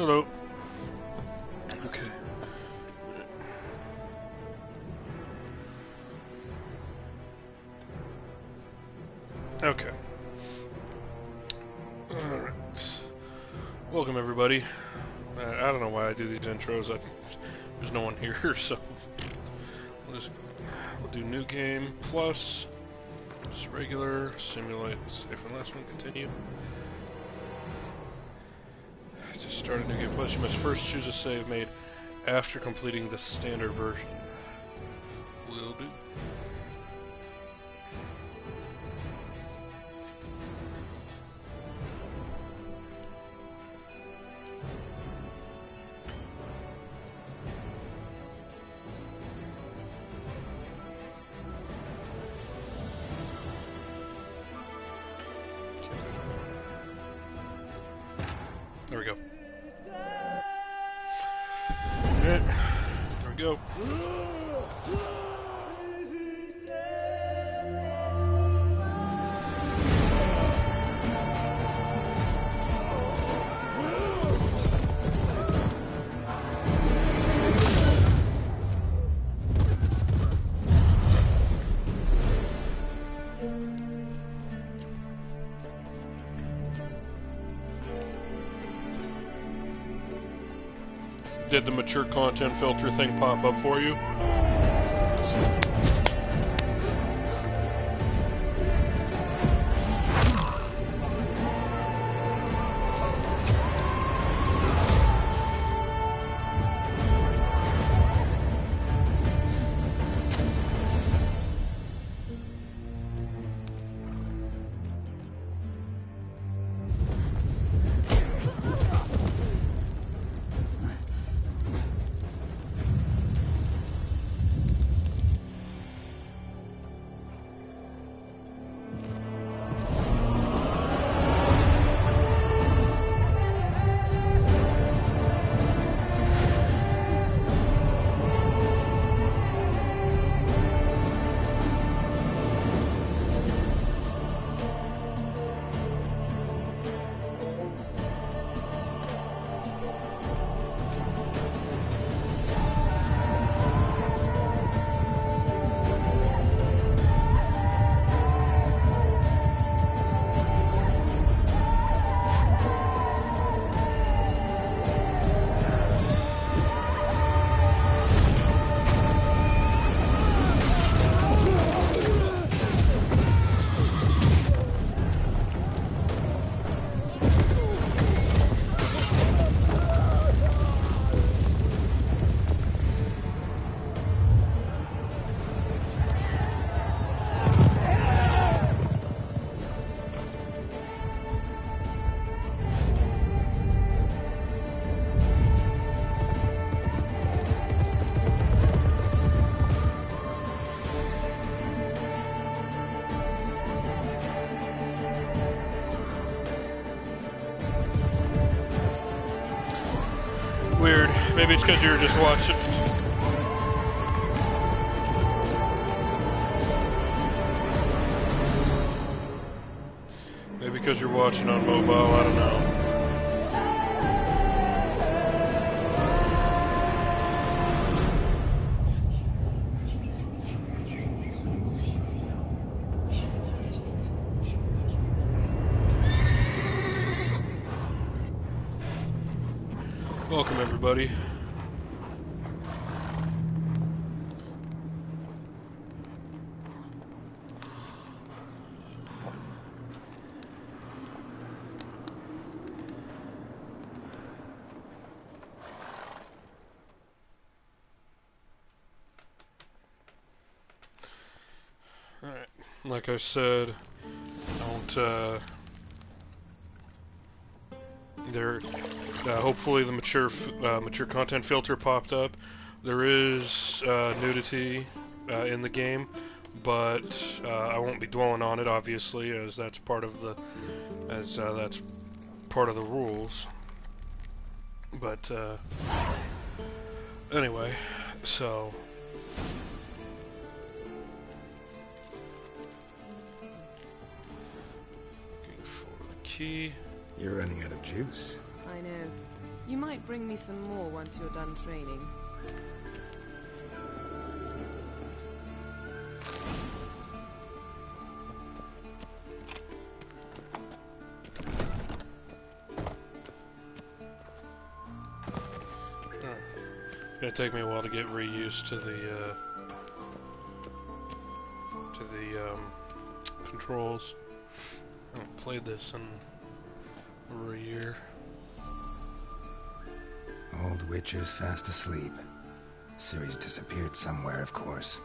Hello. Okay. Okay. Alright. Welcome, everybody. I don't know why I do these intros. There's no one here, so we'll do new game plus just regular simulate save and last one continue. To start a new game plus, you must first choose a save made after completing the standard version. Will do. There we go. Alright, there we go. Did the mature content filter thing pop up for you? Weird. Maybe it's because you were just watching. Maybe because you're watching on mobile, I don't know. Welcome, everybody. Alright, like I said, hopefully the mature content filter popped up. There is nudity in the game, but I won't be dwelling on it, obviously, as that's part of the rules. But anyway, so. Looking for the key. You're running out of juice. I know. You might bring me some more once you're done training. It's gonna take me a while to get reused to the controls. I haven't played this in over a year. Old Witcher's fast asleep. Ciri's disappeared somewhere, of course.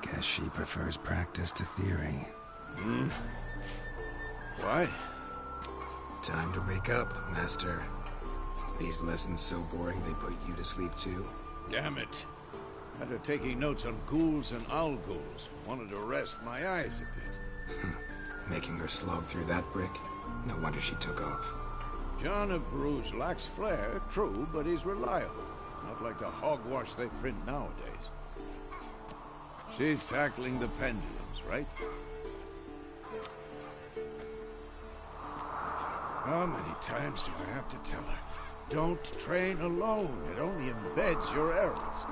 Guess she prefers practice to theory. What? Time to wake up, Master. These lessons so boring they put you to sleep too? Damn it. Had her taking notes on ghouls and owl ghouls. Wanted to rest my eyes a bit. Making her slog through that brick? No wonder she took off. John of Bruges lacks flair, true, but he's reliable. Not like the hogwash they print nowadays. She's tackling the pendulums, right? How many times do I have to tell her? Don't train alone. It only embeds your errors.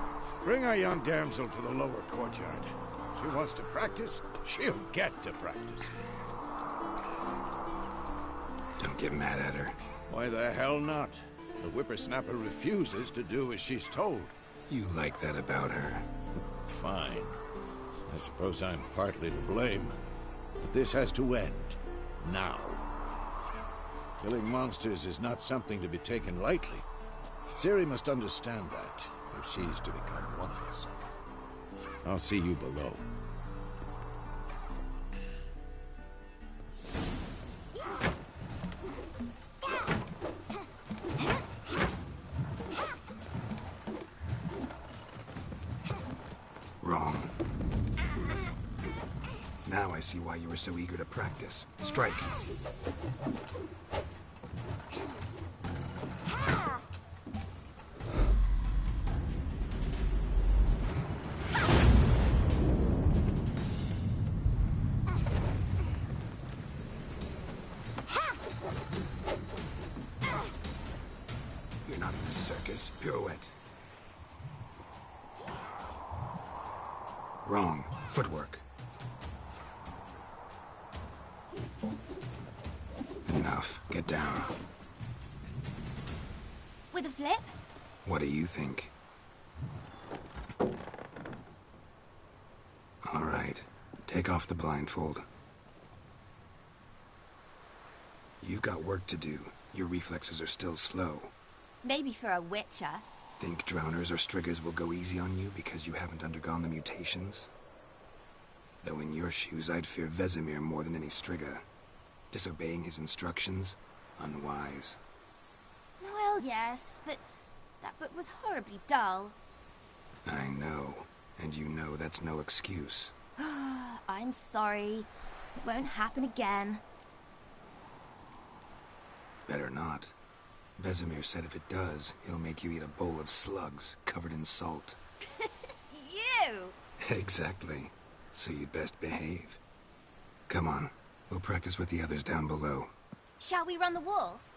Bring our young damsel to the lower courtyard. She wants to practice, she'll get to practice. Don't get mad at her. Why the hell not? The whippersnapper refuses to do as she's told. You like that about her. Fine. I suppose I'm partly to blame. But this has to end. Now. Killing monsters is not something to be taken lightly. Ciri must understand that, if she's to become one of us. I'll see you below. Wrong. Now I see why you were so eager to practice. Strike. You're not in the circus. Pirouette. Wrong. Footwork. Enough. Get down. With a flip? What do you think? All right. Take off the blindfold. You've got work to do. Your reflexes are still slow. Maybe for a witcher. Think drowners or striggers will go easy on you because you haven't undergone the mutations? Though in your shoes, I'd fear Vesemir more than any strigger. Disobeying his instructions? Unwise. Well, yes, but that book was horribly dull. I know. And you know that's no excuse. I'm sorry. It won't happen again. Better not. Vesemir said if it does, he'll make you eat a bowl of slugs covered in salt. You! Exactly. So you'd best behave. Come on. We'll practice with the others down below. Shall we run the walls?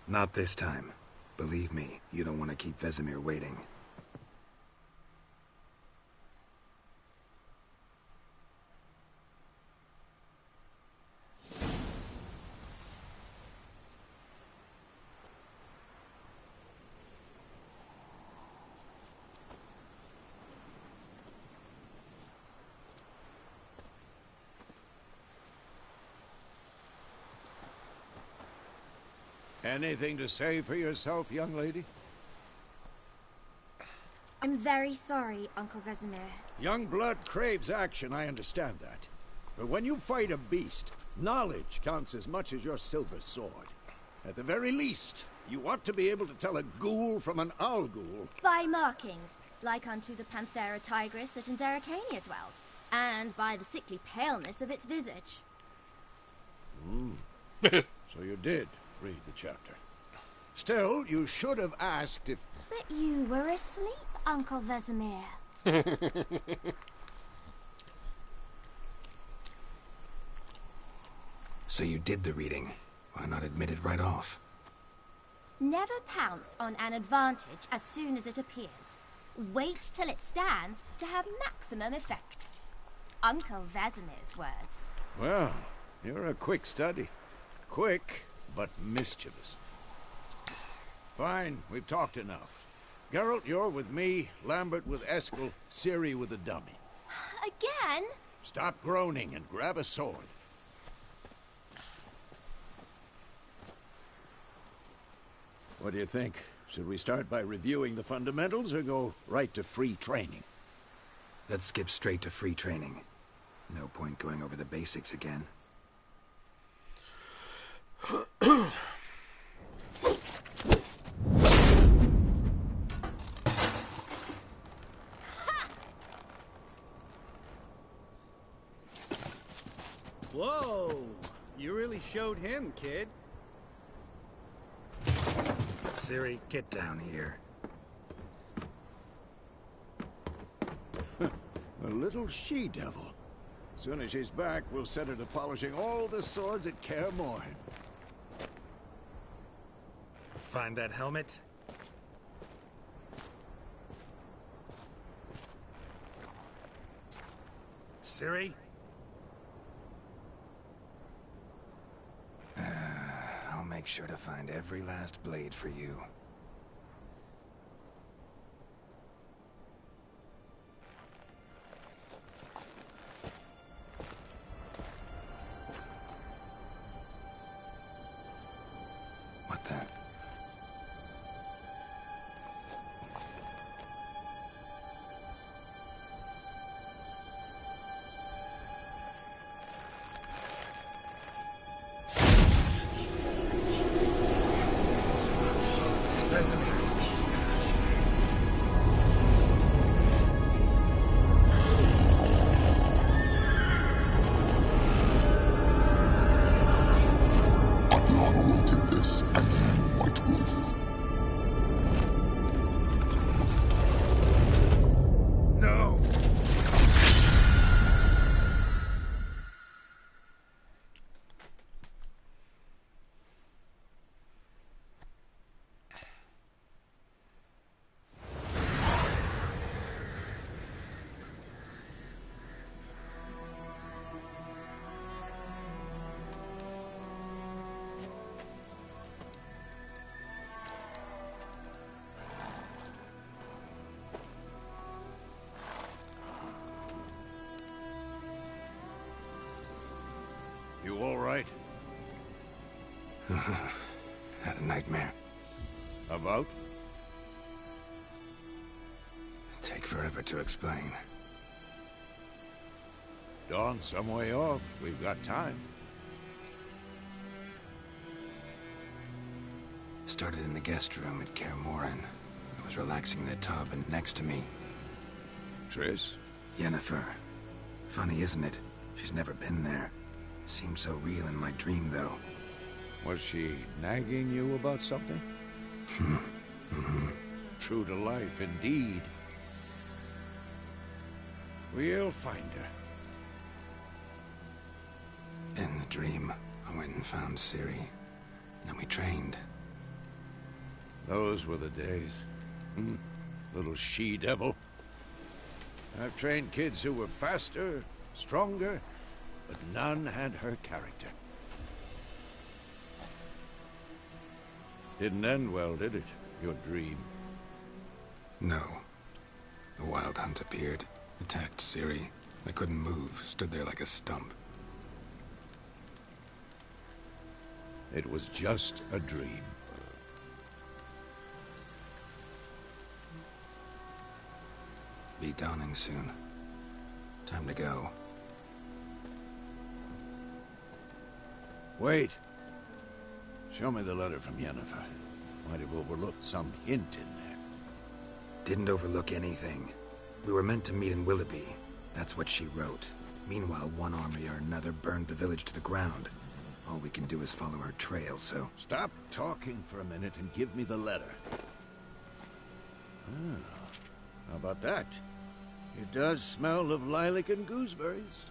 Not this time. Believe me, you don't want to keep Vesemir waiting. Anything to say for yourself, young lady? I'm very sorry, Uncle Vesemir. Young blood craves action, I understand that. But when you fight a beast, knowledge counts as much as your silver sword. At the very least, you ought to be able to tell a ghoul from an owl ghoul. By markings, like unto the Panthera tigris that in Zerrikania dwells, and by the sickly paleness of its visage. So you did. read the chapter. Still, you should have asked if... But you were asleep, Uncle Vesemir. So you did the reading. Why not admit it right off? Never pounce on an advantage as soon as it appears. Wait till it stands to have maximum effect. Uncle Vesemir's words. Well, you're a quick study. Quick, but mischievous. Fine, we've talked enough. Geralt, you're with me, Lambert with Eskel, Ciri with the dummy. Again? Stop groaning and grab a sword. What do you think? Should we start by reviewing the fundamentals or go right to free training? Let's skip straight to free training. No point going over the basics again. Whoa! You really showed him, kid. Ciri, get down here. A little she-devil. Soon as she's back, we'll set her to polishing all the swords at Kaer Morhen. Find that helmet? Ciri? I'll make sure to find every last blade for you. What the? Vesemir. Aviana will take this, and you, White Wolf. No! You all right? Had a nightmare. About? Take forever to explain. Dawn's some way off. We've got time. Started in the guest room at Kaer Morhen. I was relaxing in a tub, and next to me, Triss? Yennefer. Funny, isn't it? She's never been there. Seemed so real in my dream, though. Was she nagging you about something? True to life, indeed. We'll find her. In the dream, I went and found Ciri. Then we trained. Those were the days. Little she-devil. I've trained kids who were faster, stronger, but none had her character. Didn't end well, did it? Your dream? No. The Wild Hunt appeared, attacked Ciri. I couldn't move, stood there like a stump. It was just a dream. Be dawning soon. Time to go. Wait. Show me the letter from Yennefer. Might have overlooked some hint in there. Didn't overlook anything. We were meant to meet in Willoughby. That's what she wrote. Meanwhile, one army or another burned the village to the ground. All we can do is follow her trail, so... Stop talking for a minute and give me the letter. Ah, how about that? It does smell of lilac and gooseberries.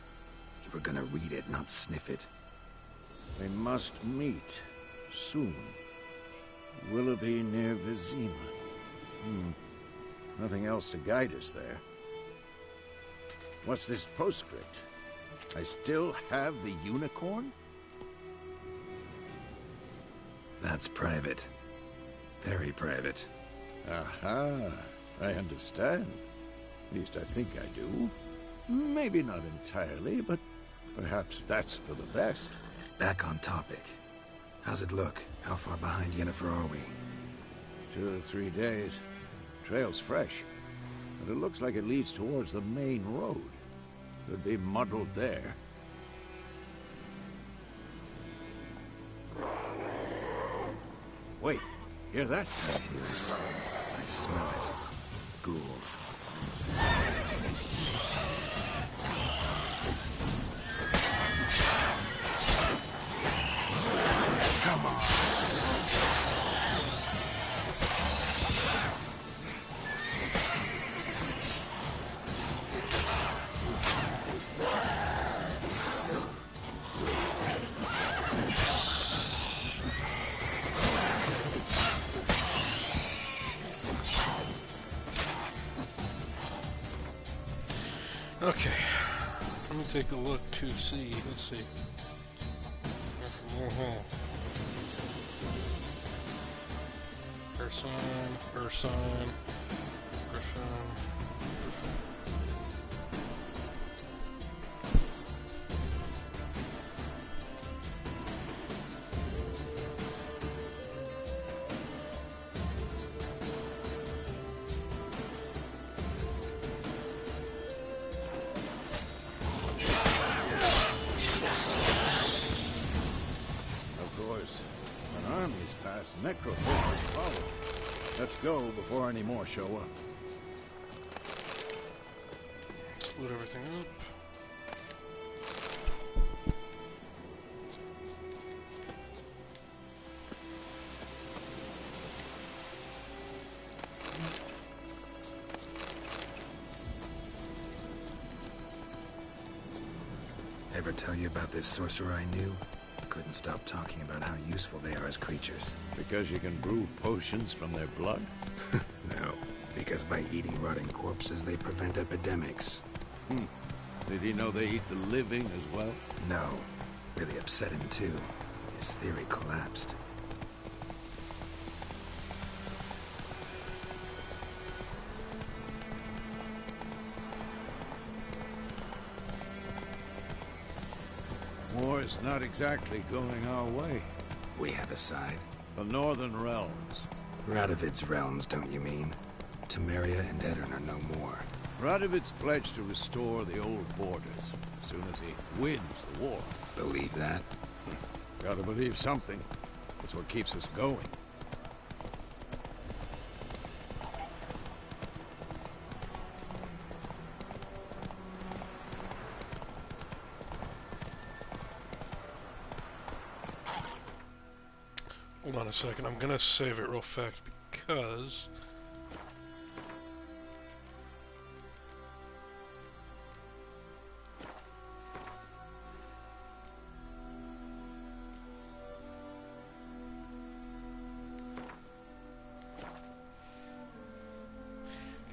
You were gonna read it, not sniff it. We must meet soon. Willoughby near Vizima. Nothing else to guide us there. What's this postscript? I still have the unicorn? That's private. Very private. Aha, I understand. At least I think I do. Maybe not entirely, but perhaps that's for the best. Back on topic. How's it look? How far behind Yennefer are we? 2 or 3 days. Trail's fresh, but it looks like it leads towards the main road. Could be muddled there. Wait, hear that? I hear it. I smell it. Ghouls. Come on. Okay, let me take a look to see. Let's see. Person, person, person, person. Necrophobes follow. Let's go before any more show up. Let's loot everything up. Ever tell you about this sorcerer I knew? Couldn't stop talking about how useful they are as creatures. Because you can brew potions from their blood? No, because by eating rotting corpses, they prevent epidemics. Did he know they eat the living as well? No. Really upset him, too. His theory collapsed. War's not exactly going our way. We have a side. The Northern Realms. Radovid's realms, don't you mean? Temeria and Edirn are no more. Radovid's pledged to restore the old borders as soon as he wins the war. Believe that? Gotta believe something. That's what keeps us going. Hold on a second, I'm gonna save it real fast because...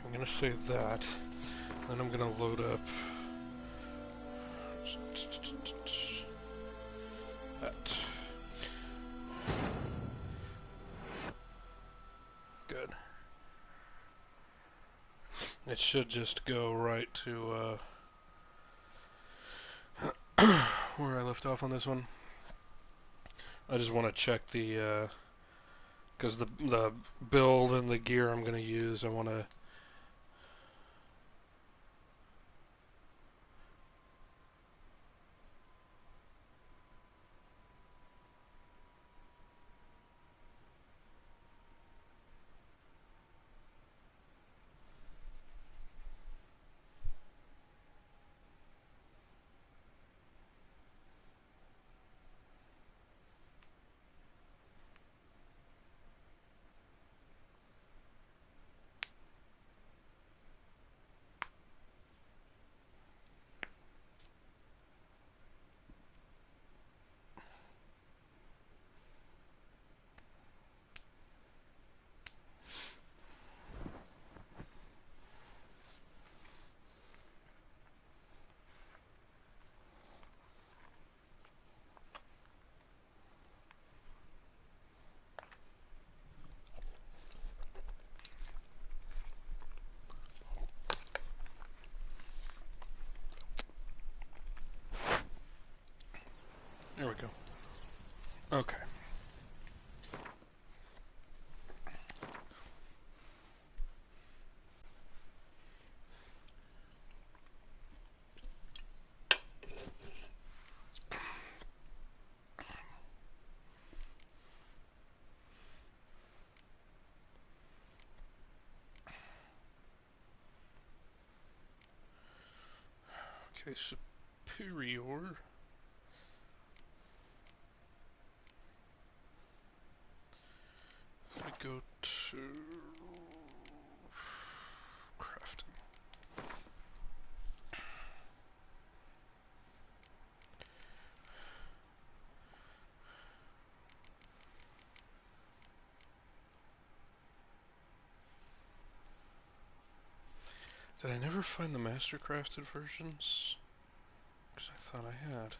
I'm gonna save that, then I'm gonna load up... that. Good. It should just go right to where I left off on this one. I just want to check the because the build and the gear I'm going to use, I want to Okay. Okay, superior. I go to crafting. Did I never find the master crafted versions? Because I thought I had.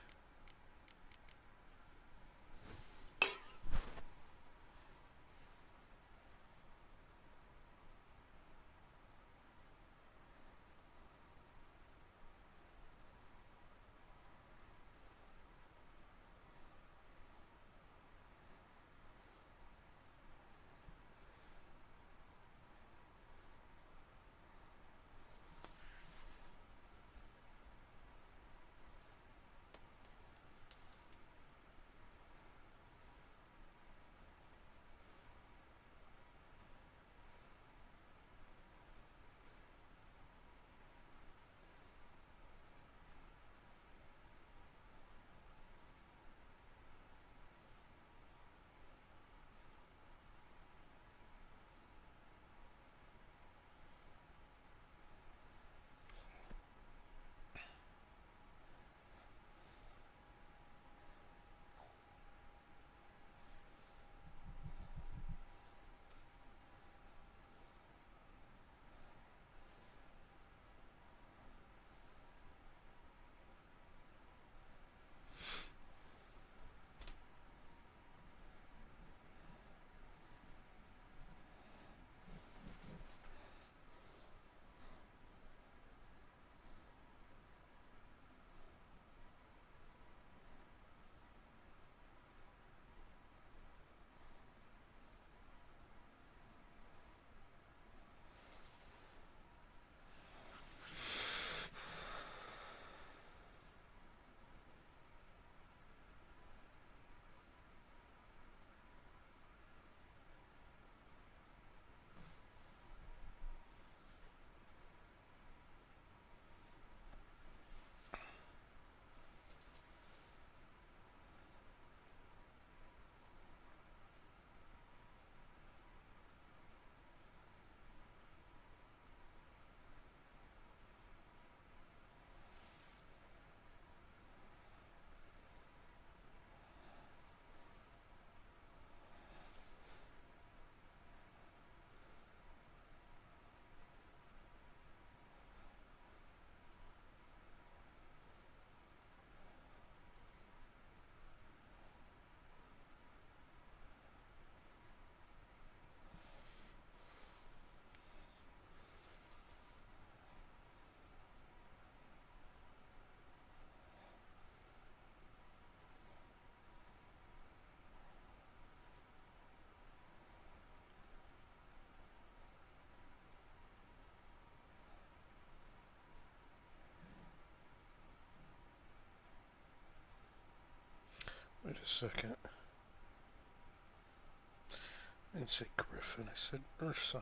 Wait a second. I didn't say Griffin, I said Earth sign.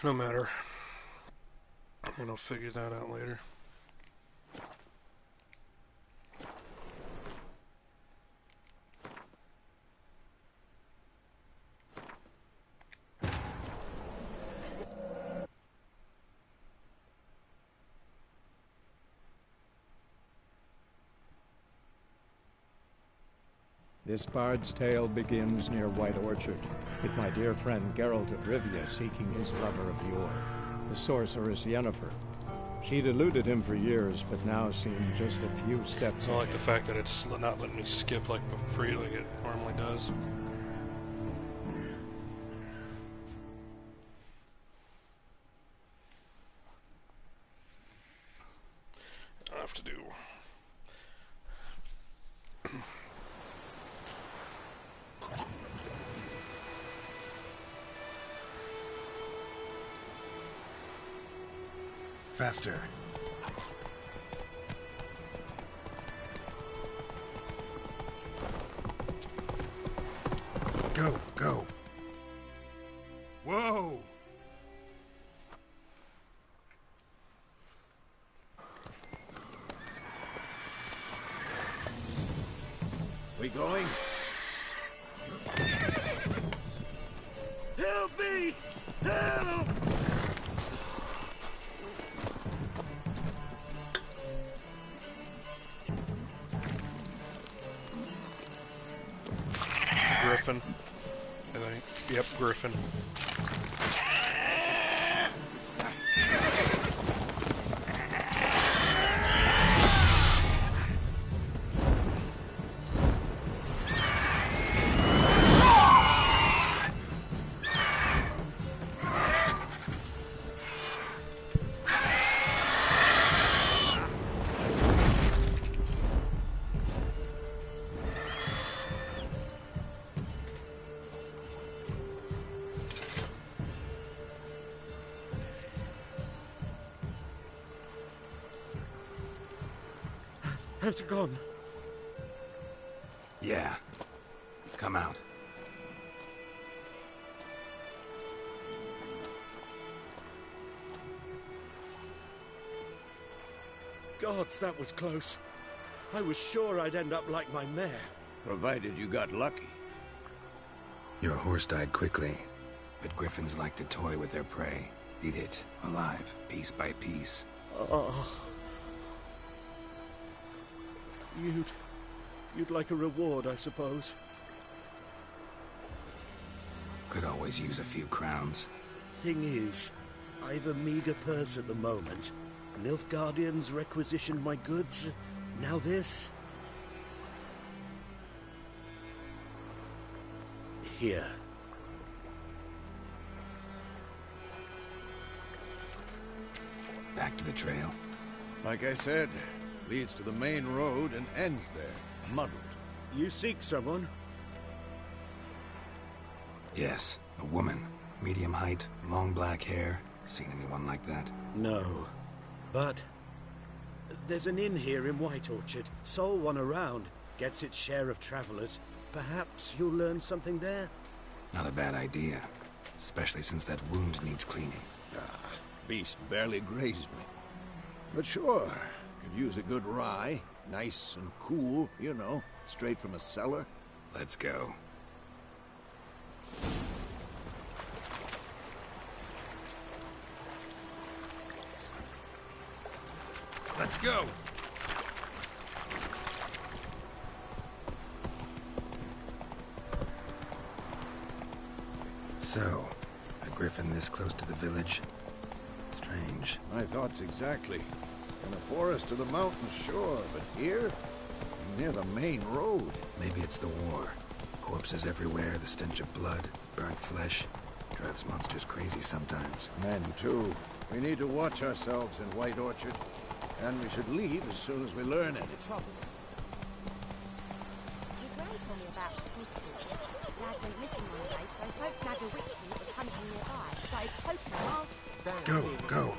No matter. I'm gonna figure that out later. This bard's tale begins near White Orchard, with my dear friend Geralt of Rivia seeking his lover of yore, the sorceress Yennefer. She'd eluded him for years, but now seemed just a few steps I like ahead. the fact that it's not letting me skip like it normally does. I have to do. Faster. Go, go. Whoa! We going? Help me! Help! Griffin. I think. Yep, Griffin. How's it gone? Yeah. Come out. Gods, that was close. I was sure I'd end up like my mare. Provided you got lucky. Your horse died quickly, but griffins like to toy with their prey. Eat it, alive, piece by piece. Oh. You'd like a reward, I suppose. Could always use a few crowns. Thing is, I've a meager purse at the moment. Nilfgaardians requisitioned my goods. Now this. Here. Back to the trail. Like I said, leads to the main road and ends there, muddled. You seek someone? Yes, a woman. Medium height, long black hair. Seen anyone like that? No. But there's an inn here in White Orchard. Sole one around. Gets its share of travelers. Perhaps you'll learn something there? Not a bad idea. Especially since that wound needs cleaning. Beast barely grazed me. But sure, could use a good rye. Nice and cool, you know, straight from a cellar. Let's go. Let's go! So, a griffin this close to the village? Strange. My thoughts exactly. In the forest or the mountains, sure, but here? Near the main road. Maybe it's the war. Corpses everywhere, the stench of blood, burnt flesh. Drives monsters crazy sometimes. Men, too. We need to watch ourselves in White Orchard. And we should leave as soon as we learn any trouble. Your gran told me about a school. Dad went missing one day, so folk nagged a witchman that was hunting nearby. Started poking her mask. Go, go!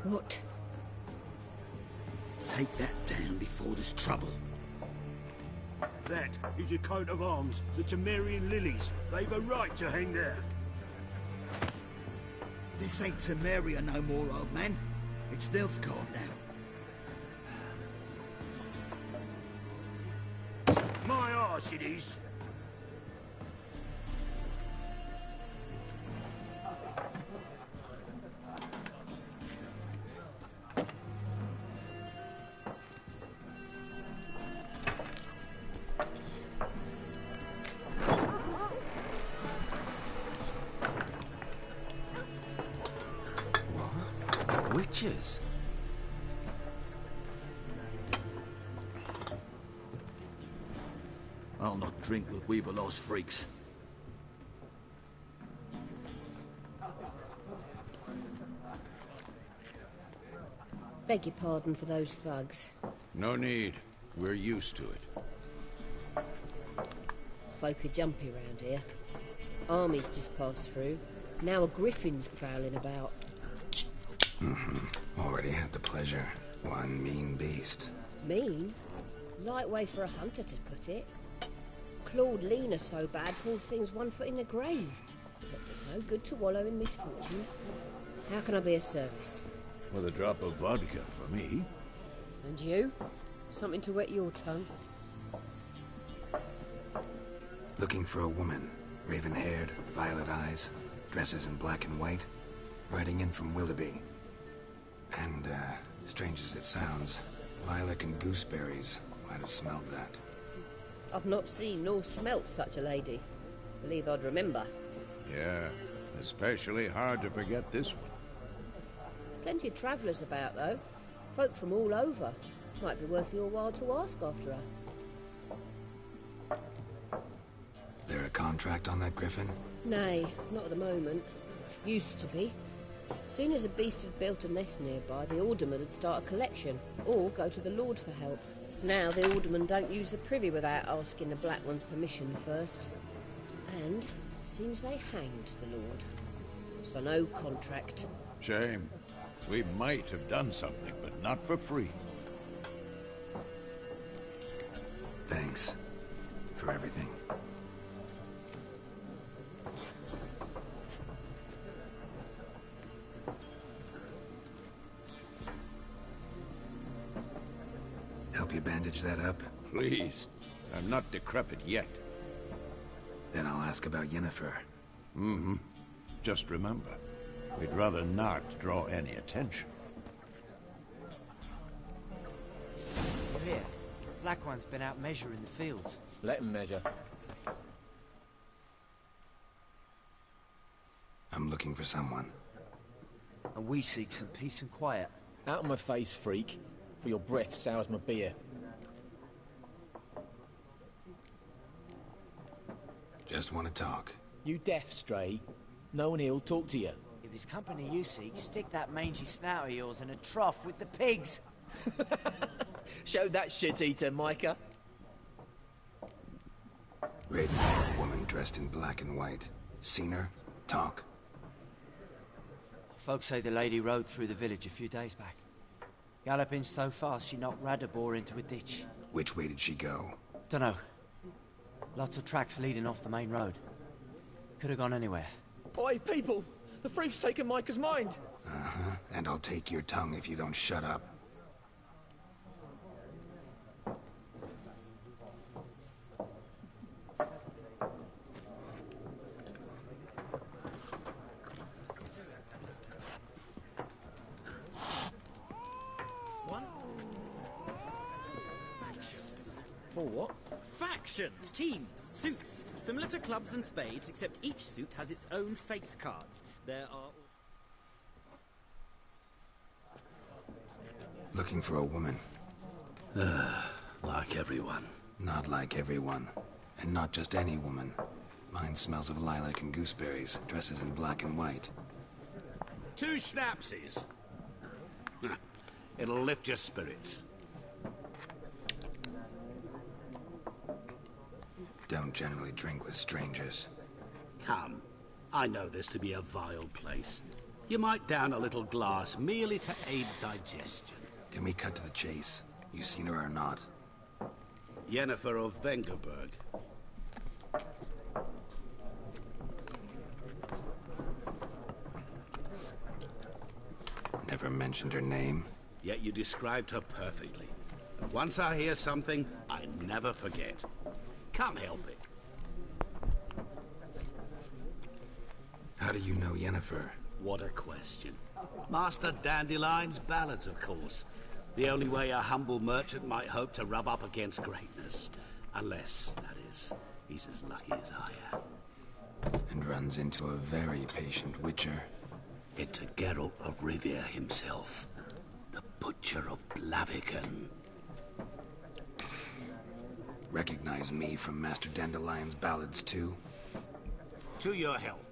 What? Take that down before there's trouble. That is a coat of arms, the Temerian lilies. They've a right to hang there. This ain't Temeria no more, old man. It's Nilfgaard now. My arse it is. Witches? I'll not drink with Weaverlaw's freaks. Beg your pardon for those thugs. No need. We're used to it. Folk are jumpy round here. Armies just passed through. Now a griffin's prowling about. Already had the pleasure. One mean beast. Mean? Light way for a hunter to put it. Clawed Lena so bad, poor thing's 1 foot in the grave. But there's no good to wallow in misfortune. How can I be of service? With a drop of vodka for me. And you? Something to wet your tongue? Looking for a woman. Raven-haired, violet eyes, dresses in black and white. Riding in from Willoughby. And, strange as it sounds, lilac and gooseberries might have smelled that. I've not seen nor smelt such a lady. Believe I'd remember. Yeah, especially hard to forget this one. Plenty of travellers about, though. Folk from all over. Might be worth your while to ask after her. There a contract on that griffin? Nay, not at the moment. Used to be. Soon as a beast had built a nest nearby, the alderman would start a collection, or go to the Lord for help. Now the aldermen don't use the privy without asking the Black One's permission first. And seems they hanged the Lord. So no contract. Shame. We might have done something, but not for free. Thanks. For everything. Help you bandage that up? Please. I'm not decrepit yet. Then I'll ask about Yennefer. Mm-hmm. Just remember, we'd rather not draw any attention. You hear? Black One's been out measuring the fields. Let him measure. I'm looking for someone. And we seek some peace and quiet. Out of my face, freak. For your breath sours my beer. Just want to talk. You deaf, Stray? No one here'll talk to you. If it's company you seek, stick that mangy snout of yours in a trough with the pigs. Show that shit-eater, Micah. Raven-haired woman dressed in black and white. Seen her? Talk. Folks say the lady rode through the village a few days back. Galloping so fast she knocked Radabor into a ditch. Which way did she go? Dunno. Lots of tracks leading off the main road. Could have gone anywhere. Oi, people! The freak's taken Micah's mind! Uh-huh. And I'll take your tongue if you don't shut up. For what? Factions, teams, suits. Similar to clubs and spades, except each suit has its own face cards. There are... Looking for a woman. Like everyone. Not like everyone. And not just any woman. Mine smells of lilac and gooseberries, dresses in black and white. 2 schnapsies. It'll lift your spirits. Don't generally drink with strangers. Come. I know this to be a vile place. You might down a little glass merely to aid digestion. Can we cut to the chase? You seen her or not? Yennefer of Vengerberg. Never mentioned her name. Yet you described her perfectly. And once I hear something, I never forget. Can't help it. How do you know Yennefer? What a question. Master Dandelion's ballads, of course. The only way a humble merchant might hope to rub up against greatness. Unless, that is, he's as lucky as I am. And runs into a very patient witcher. Into Geralt of Rivia himself. The Butcher of Blaviken. Recognize me from Master Dandelion's ballads, too? To your health.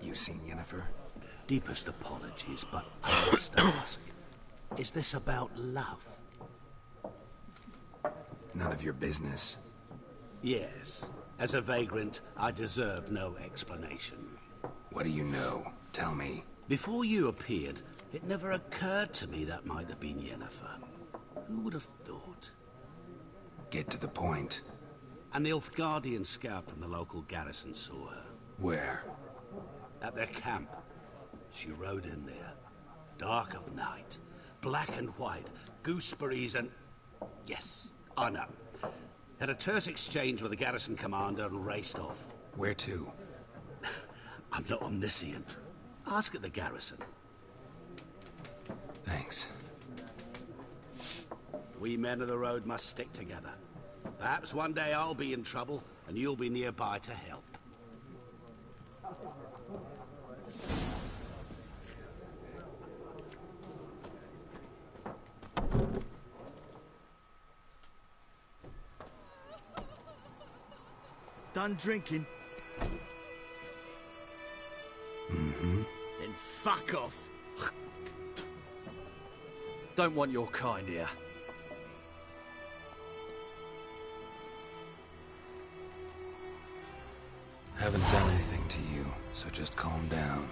You seen Yennefer? Deepest apologies, but I must ask. Is this about love? None of your business. Yes. As a vagrant, I deserve no explanation. What do you know? Tell me. Before you appeared, it never occurred to me that might have been Yennefer. Who would have thought? Get to the point. An Nilfgaardian scout from the local garrison saw her. Where? At their camp. She rode in there. Dark of night. Black and white. Gooseberries and... Yes, I know. Had a terse exchange with the garrison commander and raced off. Where to? I'm not omniscient. Ask at the garrison. Thanks. We men of the road must stick together. Perhaps one day I'll be in trouble and you'll be nearby to help. Done drinking? Mm-hmm. Then fuck off. Don't want your kind here. Haven't done anything to you, so just calm down.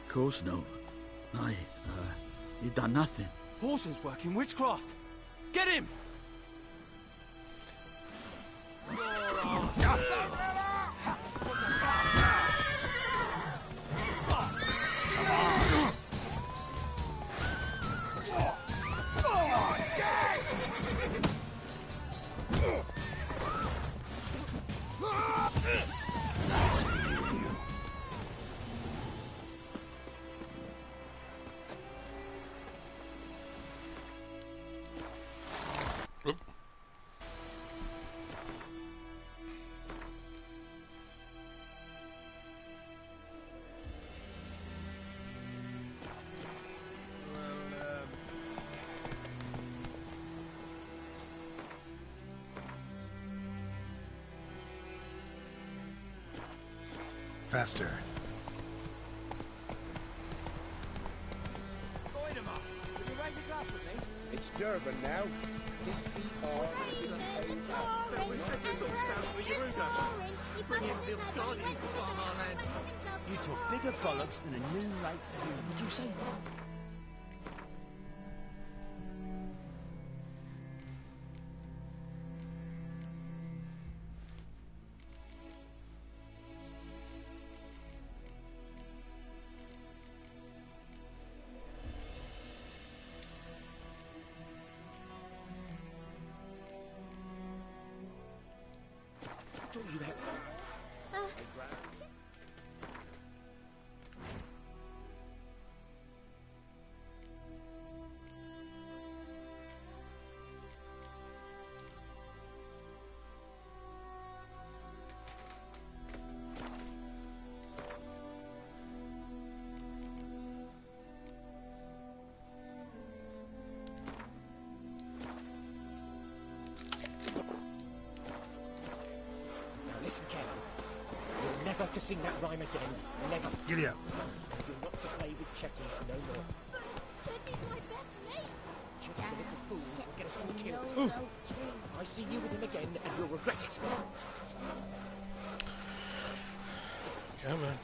Of course not. You done nothing. Horsen's working witchcraft. Get him! Nice meeting you. Oop. Faster. It's Durban now. You talk bigger bollocks than a new rate's you. Did you say? Don't do that. Listen carefully. You're never to sing that rhyme again. Never. Giddy up. And you're not to play with Chetty no more. Chetty's my best mate. Chetty's a little fool who'll get us all killed. I see you with him again and you'll regret it. Come on.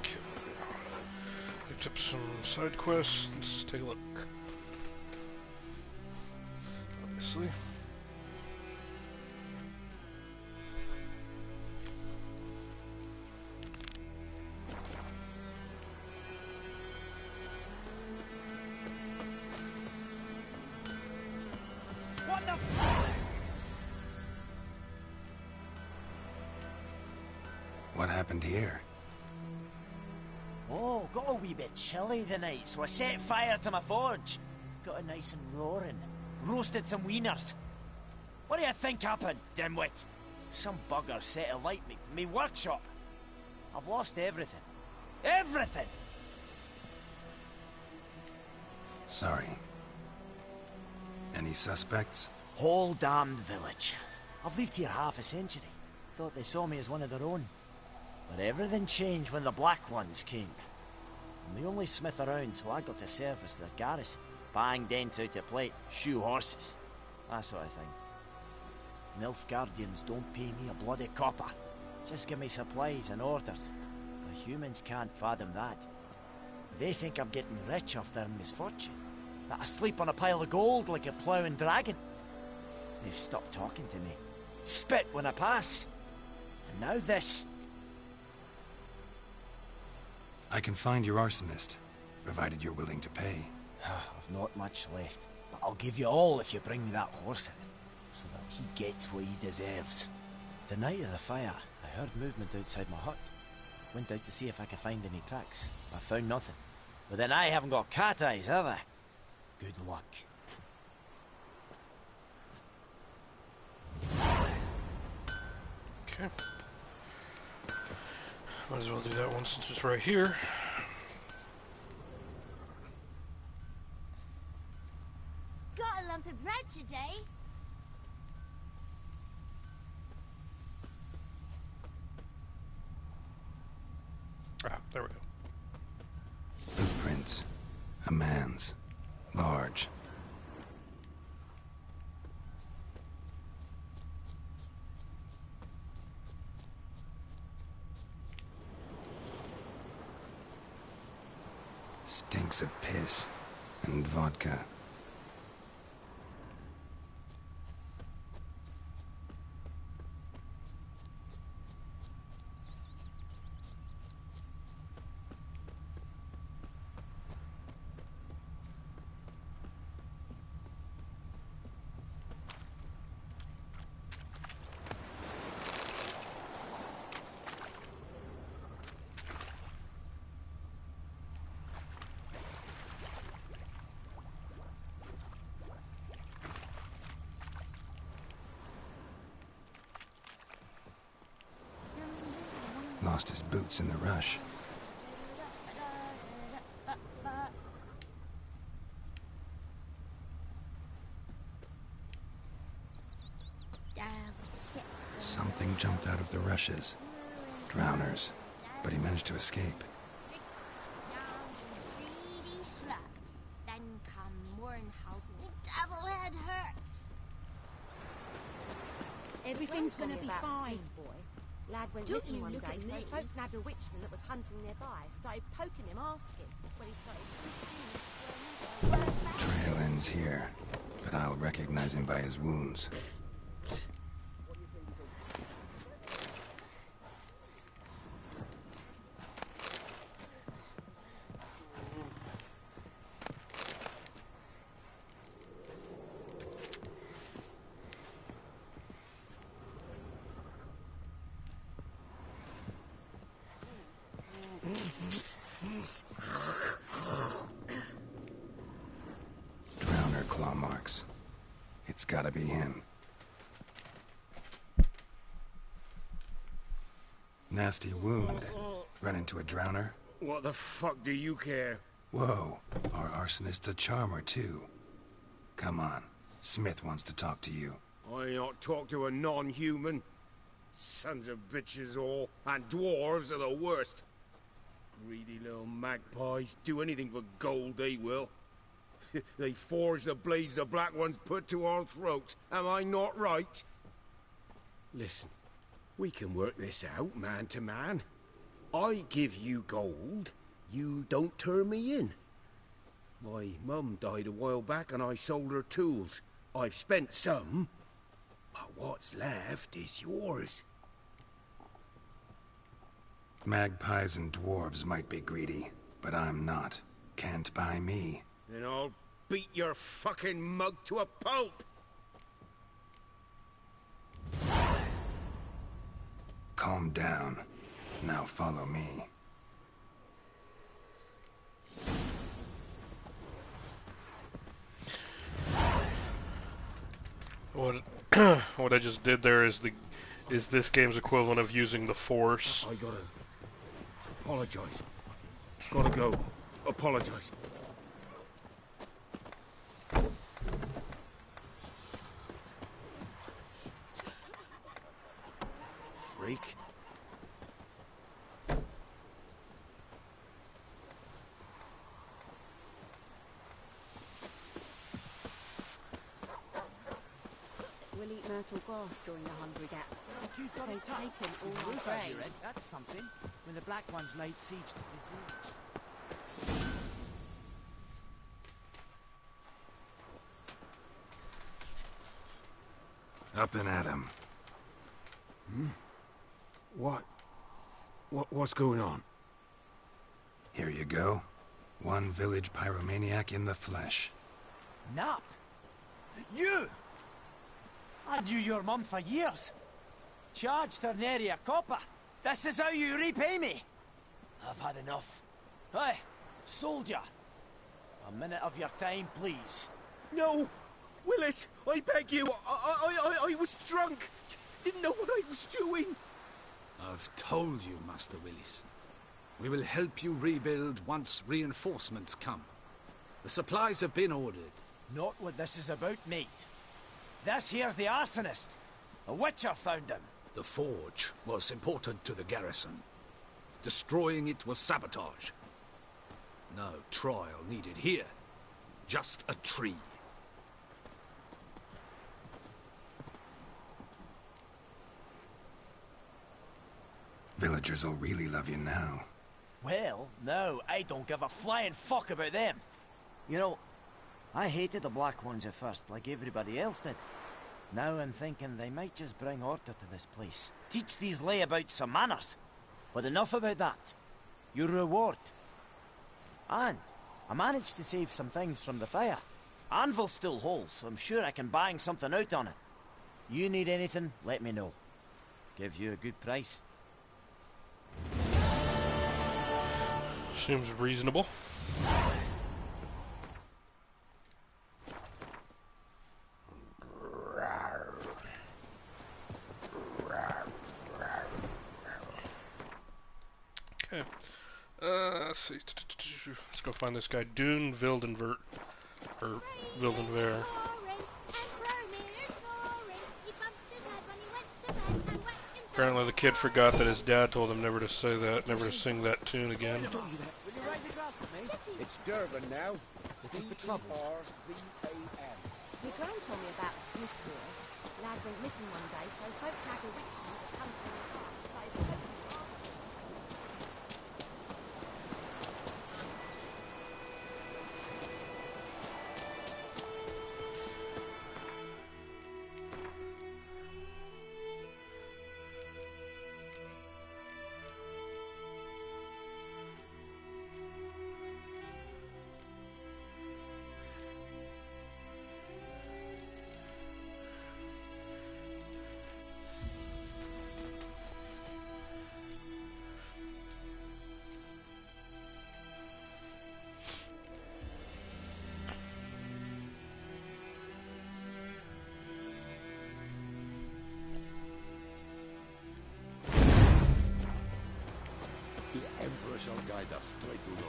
Okay. Picked up some side quests. Let's take a look. Obviously. What the? What happened here? Oh, got a wee bit chilly the night, so I set fire to my forge. Got it nice and roaring. Roasted some wieners. What do you think happened, dimwit? Some bugger set alight me workshop. I've lost everything. Everything! Sorry. Any suspects? Whole damned village. I've lived here half a century. Thought they saw me as one of their own. But everything changed when the Black Ones came. I'm the only smith around, so I got to service their garrison. Bang dents out of plate, shoe horses. That sort of thing. Nilfgaardians don't pay me a bloody copper. Just give me supplies and orders. But humans can't fathom that. They think I'm getting rich off their misfortune. That I sleep on a pile of gold like a ploughing dragon. They've stopped talking to me. Spit when I pass. And now this. I can find your arsonist, provided you're willing to pay. I've not much left, but I'll give you all if you bring me that horse in, so that he gets what he deserves. The night of the fire, I heard movement outside my hut. Went out to see if I could find any tracks. I found nothing. But then I haven't got cat eyes, have I? Good luck. Okay. Might as well do that one since it's right here. Got a lump of bread today. Ah, there we go. Footprints. A man's. Large. Stinks of piss and vodka. Lost his boots in the rush. Something jumped out of the rushes. Drowners. But he managed to escape. Greedy slugs. Then come Mournhouse. Me devil head hurts. Everything's Friend gonna told me be about fine. Smith's boy. Lad went Don't missing you one look day, at so me. folk nabbed a witchman that was hunting nearby. Started poking him, asking. When he started twisting his Trail ends here, but I'll recognize him by his wounds. claw marks. It's gotta be him. Nasty wound. Run into a drowner? What the fuck do you care? Whoa, our arsonist's a charmer too. Come on, Smith wants to talk to you. I not talk to a non-human. Sons of bitches all, and dwarves are the worst. Greedy little magpies, do anything for gold they will. They forge the blades the Black Ones put to our throats, am I not right? Listen, we can work this out man to man. I give you gold, you don't turn me in. My mum died a while back and I sold her tools. I've spent some, but what's left is yours. Magpies and dwarves might be greedy, but I'm not. Can't buy me. Then I'll beat your fucking mug to a pulp! Calm down. Now follow me. What what I just did there is this game's equivalent of using the Force. I gotta apologize. Gotta go. Apologize. Freak. We'll eat myrtle grass during the Hungry Gap. You've got They've it up. taken all my Roof over grain. your head, that's something. When the Black Ones laid siege to this inn. Up and at him. What's going on? Here you go. One village pyromaniac in the flesh. Nap? You! I knew your mum for years. Charged her nary a copper. This is how you repay me. I've had enough. Hey, soldier. A minute of your time, please. No! Willis, I beg you. I was drunk. Didn't know what I was doing. I've told you, Master Willis. We will help you rebuild once reinforcements come. The supplies have been ordered. Not what this is about, mate. This here's the arsonist. A witcher found him. The forge was important to the garrison. Destroying it was sabotage. No trial needed here. Just a tree. Villagers will really love you now. Well, no, I don't give a flying fuck about them. You know, I hated the Black Ones at first, like everybody else did. Now I'm thinking they might just bring order to this place. Teach these layabouts some manners. But enough about that. Your reward. And I managed to save some things from the fire. Anvil's still whole, so I'm sure I can bang something out on it. You need anything, let me know. Give you a good price. Seems reasonable. Okay. Let's see. Let's go find this guy, Dune Wildenvert. Or Wildenver. Apparently the kid forgot that his dad told him never to say that, never to sing that tune again. Will you rise across with me? It's Durban now. Looking for trouble. D-R-V-A-N. Your gran told me about the Smith boys. Lad went missing one day, so folk had a witch hunt to come from the car. Started poking after him. shall guide us straight to Logi.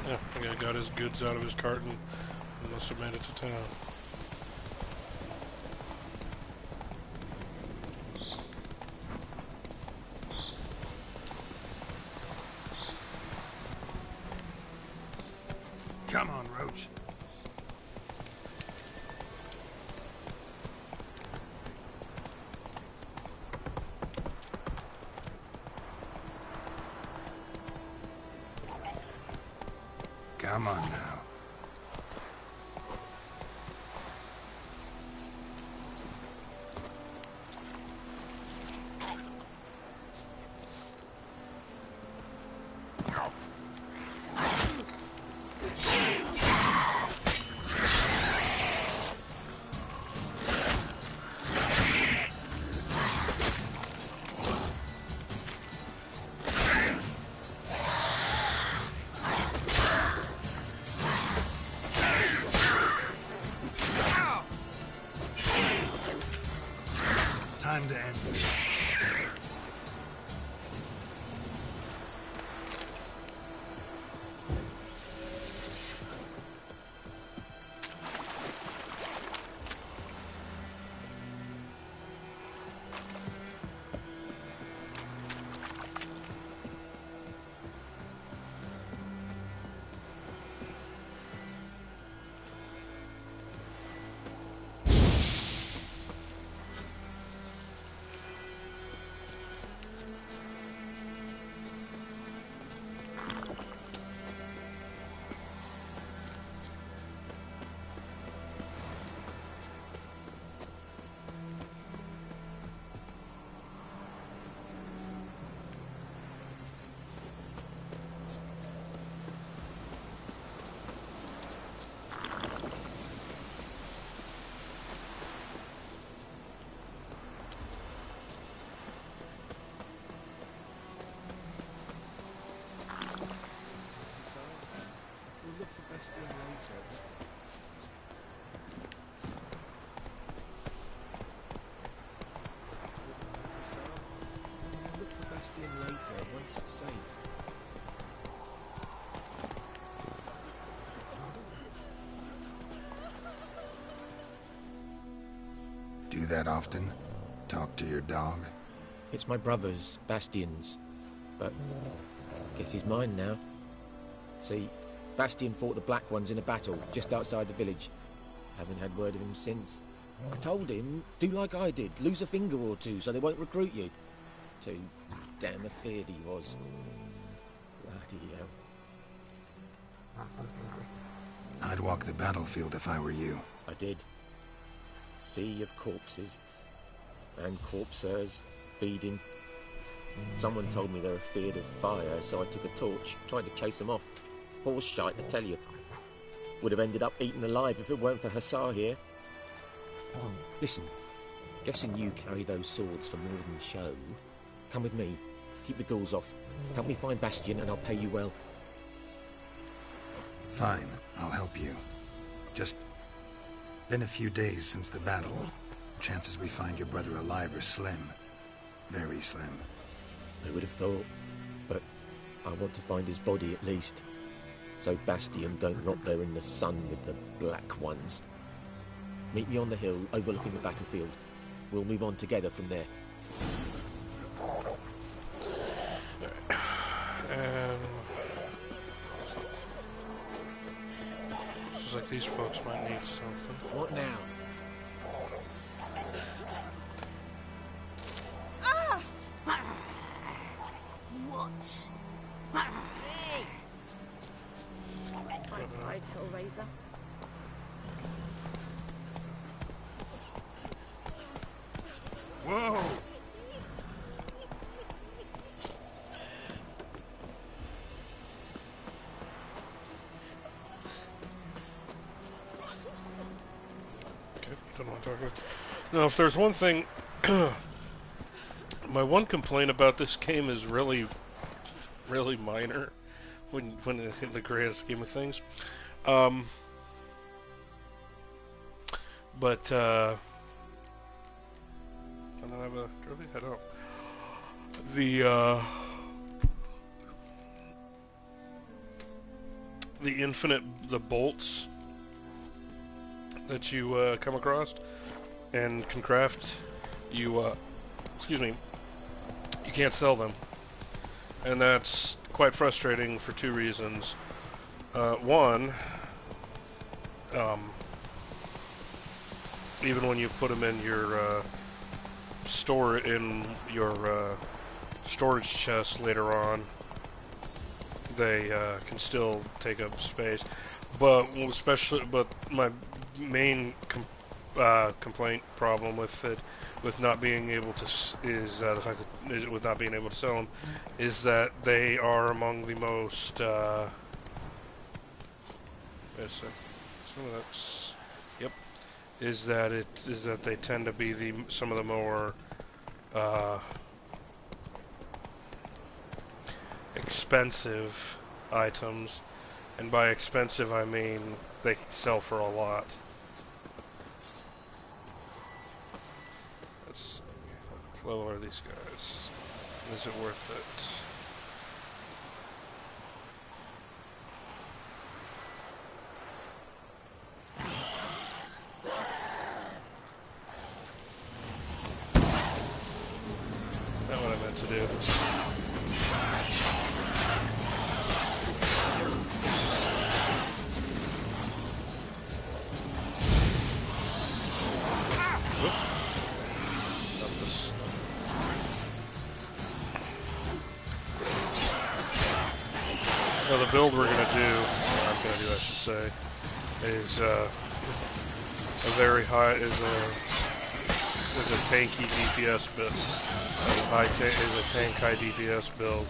Yeah, I think I got his goods out of his carton and must have made it to town. Come on, Roach. Come on now. Time to end this. Once it's safe. Do that often? Talk to your dog? It's my brother's, Bastion's. But guess he's mine now. See, Bastion fought the Black Ones in a battle just outside the village. Haven't had word of him since. I told him, do like I did, lose a finger or two so they won't recruit you. Too damn afeard he was. Bloody hell. I'd walk the battlefield if I were you. I did. Sea of corpses. And corpsers feeding. Someone told me they were feared of fire, so I took a torch, tried to chase them off. Horse shite, I tell you. Would have ended up eaten alive if it weren't for Hussar here. Listen, guessing you carry those swords for more than show. Come with me. Keep the ghouls off. Help me find Bastion and I'll pay you well. Fine, I'll help you. Just been a few days since the battle. Chances we find your brother alive are slim. Very slim. I would have thought, but I want to find his body at least. So Bastion don't rot there in the sun with the Black Ones. Meet me on the hill overlooking the battlefield. We'll move on together from there. Seems like these folks might need something. What now? What? Hey! Cried Hellraiser. Whoa! Now, if there's one thing, my one complaint about this game is really, really minor when in the grand scheme of things. But I don't have a trophy. I don't. The bolts that you come across and can craft, excuse me, you can't sell them, and that's quite frustrating for two reasons. One, even when you put them in your storage chest later on, they can still take up space. But my main complaint problem with it, with not being able to, is the fact that with not being able to sell them, is that they are among the most. Yep. Is that they tend to be some of the more expensive items, and by expensive I mean they sell for a lot. Let's level are these guys? Is it worth it? Not what I meant to do. Now the build we're gonna do, I should say, is a tanky DPS build. Is a tank high DPS build,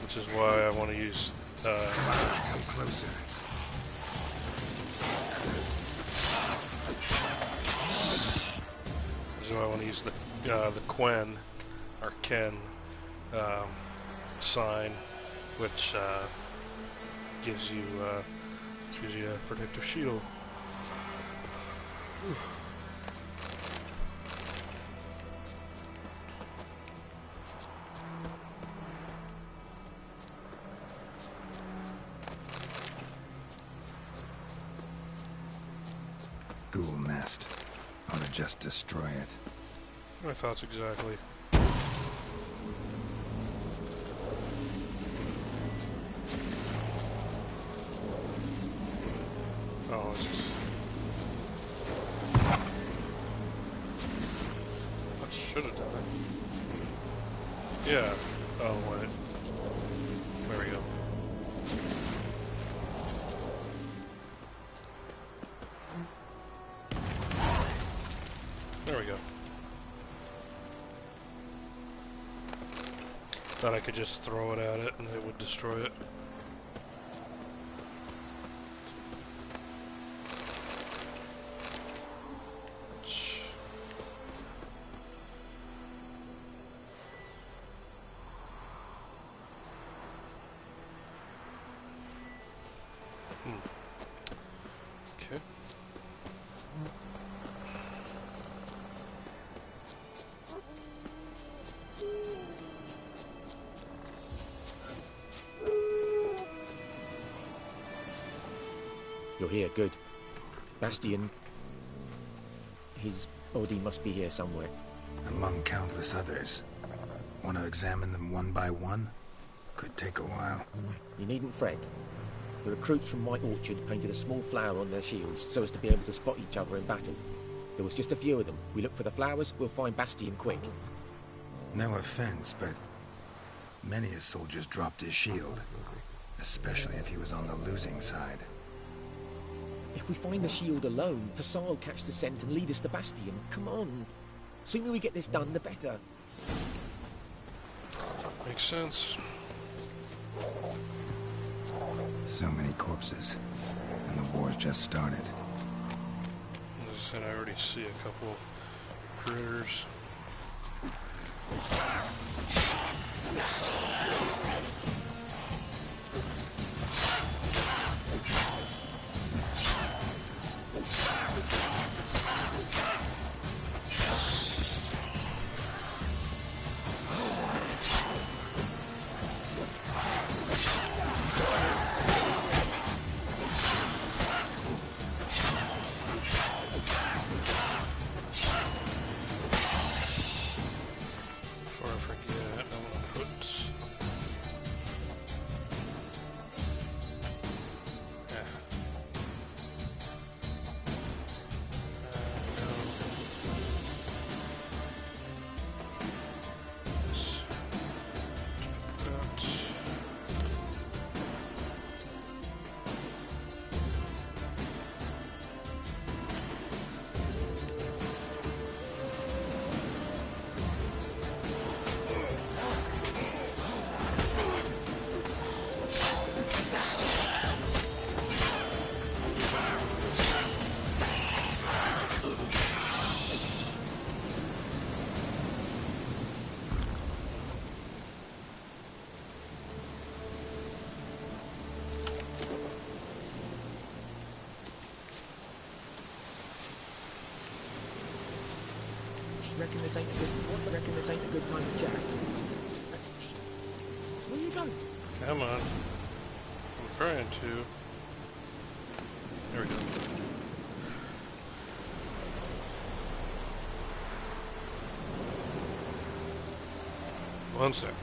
which is why I want to use. Come closer. So I want to use the Quen or Ken sign, which gives you a protective shield. Ghoul nest. Ought to just destroy it. My thoughts exactly. Oh, this is... What should have done it? Yeah. Oh, wait. There we go. There we go. Thought I could just throw it at it and it would destroy it. Okay. You're here, good. Bastion... his body must be here somewhere. Among countless others. Want to examine them one by one? Could take a while. You needn't fret. The recruits from White Orchard painted a small flower on their shields so as to be able to spot each other in battle. There was just a few of them. We look for the flowers, we'll find Bastion quick. No offense, but many a soldier's dropped his shield. Especially if he was on the losing side. If we find the shield alone, Hassan will catch the scent and lead us to Bastion. Come on. Sooner we get this done, the better. Makes sense. So many corpses. And the war's just started. And I already see a couple critters. Before I forget, I want to put... Yeah. This. That. Reckon this ain't a good time to jack. That's me. Where you going? Come on. I'm trying to. There we go. One sec.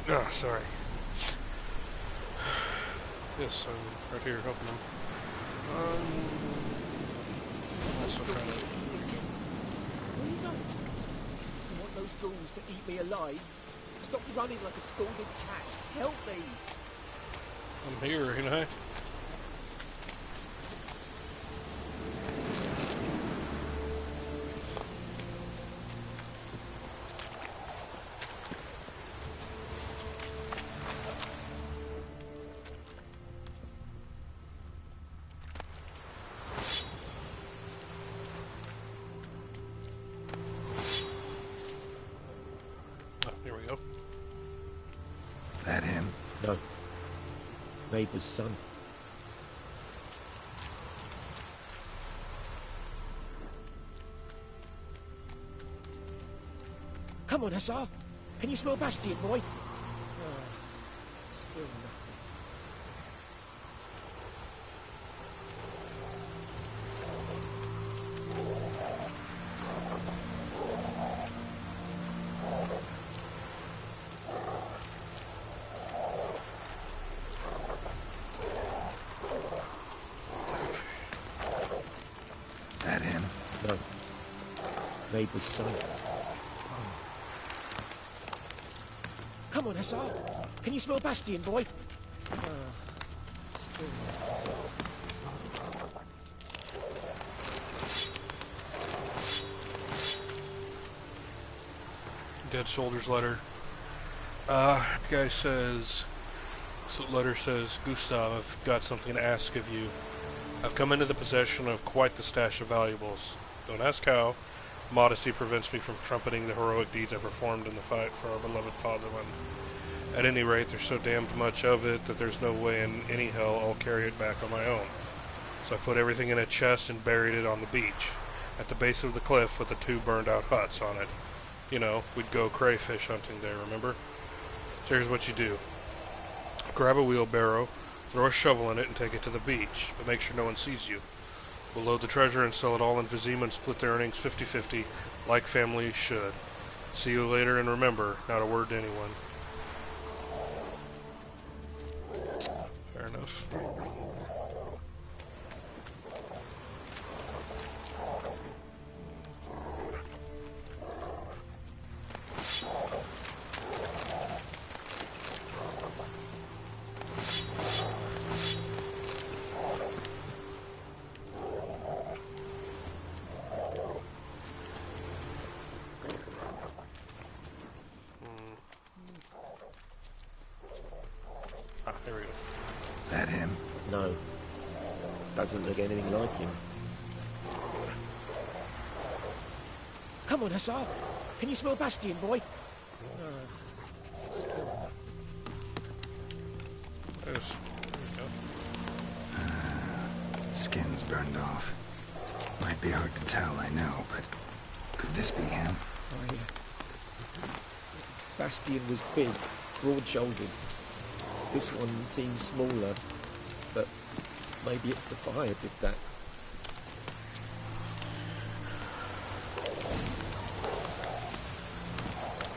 Oh, sorry. Yes, I'm right here helping him. Also trying to... Where you going? You want those ghouls to eat me alive? Stop running like a scalded cat. Help me! I'm here, ain't I? That him? No. Neighbour's son. Come on, Hussar. Can you smell Bastion, boy? Still nothing. That him? No. Neighbour's son. Come on, Hussar. Can you smell Bastion, boy? Still Dead Soldier's letter. Guy says, so letter says, Gustav, I've got something to ask of you. I've come into the possession of quite the stash of valuables. Don't ask how, Modesty prevents me from trumpeting the heroic deeds I performed in the fight for our beloved fatherland. At any rate, there's so damned much of it that there's no way in any hell I'll carry it back on my own. So I put everything in a chest and buried it on the beach, at the base of the cliff with the 2 burned-out huts on it. You know, we'd go crayfish hunting there, remember? So here's what you do. Grab a wheelbarrow, throw a shovel in it, and take it to the beach, but make sure no one sees you. We'll load the treasure and sell it all in Vizima and split the earnings 50-50, like families should. See you later, and remember, not a word to anyone. Fair enough. There we go. That him? No. Doesn't look anything like him. Come on, Hussar. Can you smell Bastion, boy? There we go. Skin's burned off. Might be hard to tell, I know, but could this be him? Oh, yeah. Bastion was big, broad-shouldered. This one seems smaller, but maybe it's the fire did that.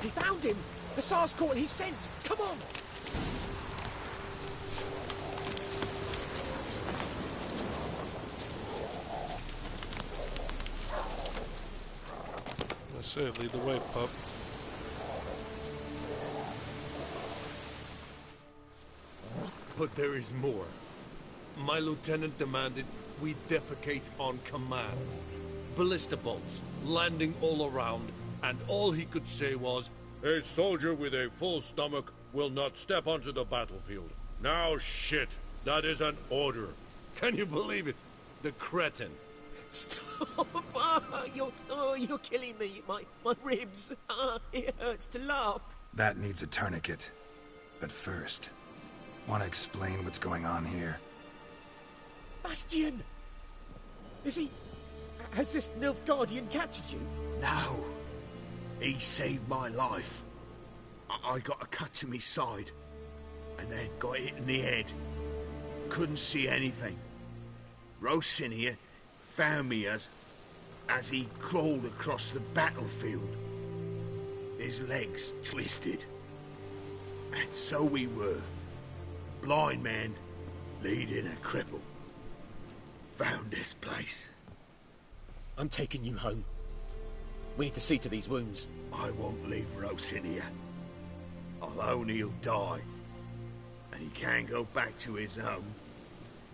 He found him! Hussar's caught his scent! Come on! That's it, lead the way, pup. But there is more. My lieutenant demanded we defecate on command. Ballista bolts, landing all around, and all he could say was, "A soldier with a full stomach will not step onto the battlefield." Now shit, that is an order. Can you believe it? The cretin. Stop! You're killing me. My ribs. It hurts to laugh. That needs a tourniquet. But first, want to explain what's going on here? Bastion! Is he... Has this Nilfgaardian captured you? No. He saved my life. I got a cut to me side, and then got hit in the head. Couldn't see anything. Rosinia found me as he crawled across the battlefield. His legs twisted. And so we were. Blind man leading a cripple. Found this place. I'm taking you home. We need to see to these wounds. I won't leave Rosinia. Alone he'll die. And he can't go back to his home.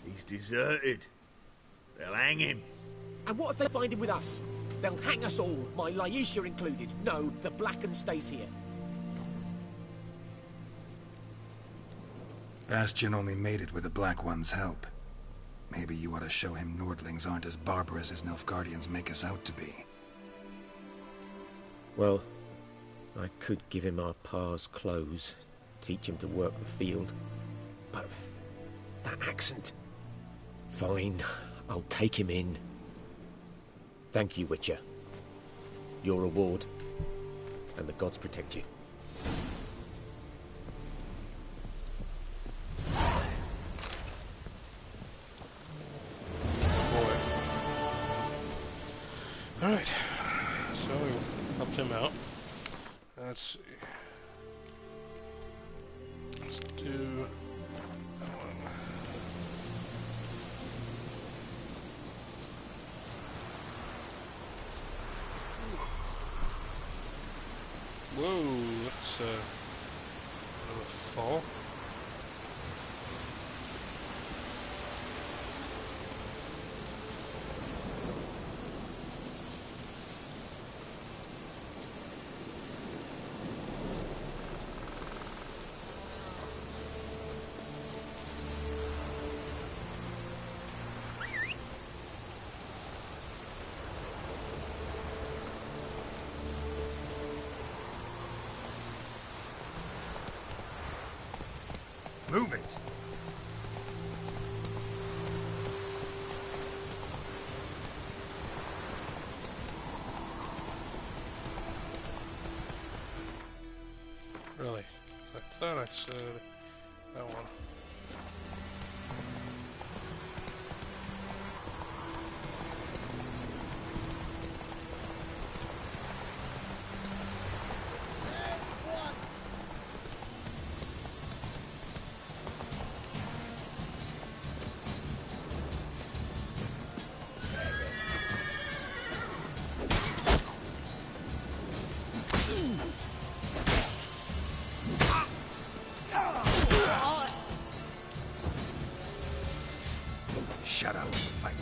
He's deserted. They'll hang him. And what if they find him with us? They'll hang us all, my Laisha included. No, the Blackened stays here. Bastion only made it with the Black One's help. Maybe you ought to show him Nordlings aren't as barbarous as Nilfgaardians make us out to be. Well, I could give him our pa's clothes, teach him to work the field. But that accent... Fine, I'll take him in. Thank you, Witcher. Your reward, and the gods protect you. Alright, so we helped him out. Let's see. Let's do that one. Whoa, that's a fall. Move it! Really? I thought I said that one. Shut up and fight.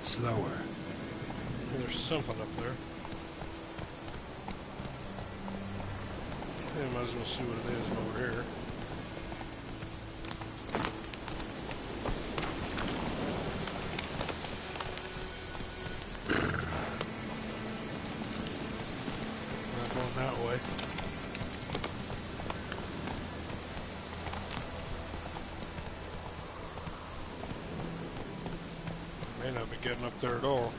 Slower. There's something up there. Yeah, might as well see what it is over here. Not going that way. May not be getting up there at all.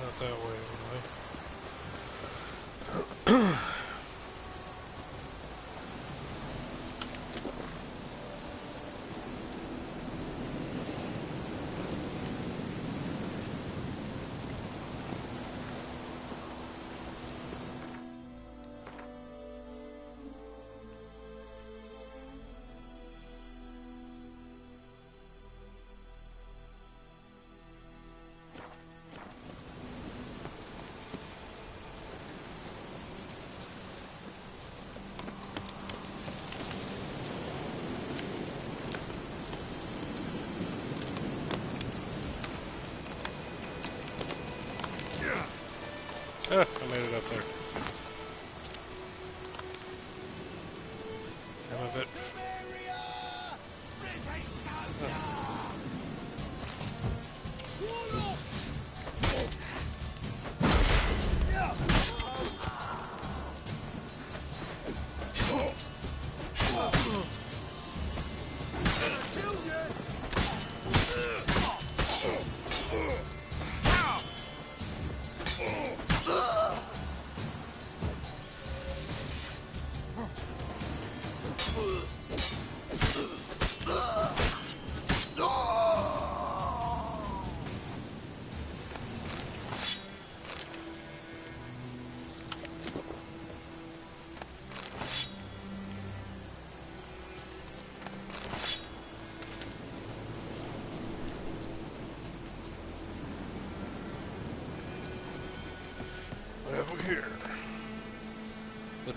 Not that way, anyway. Ah, I made it up there. Come a bit.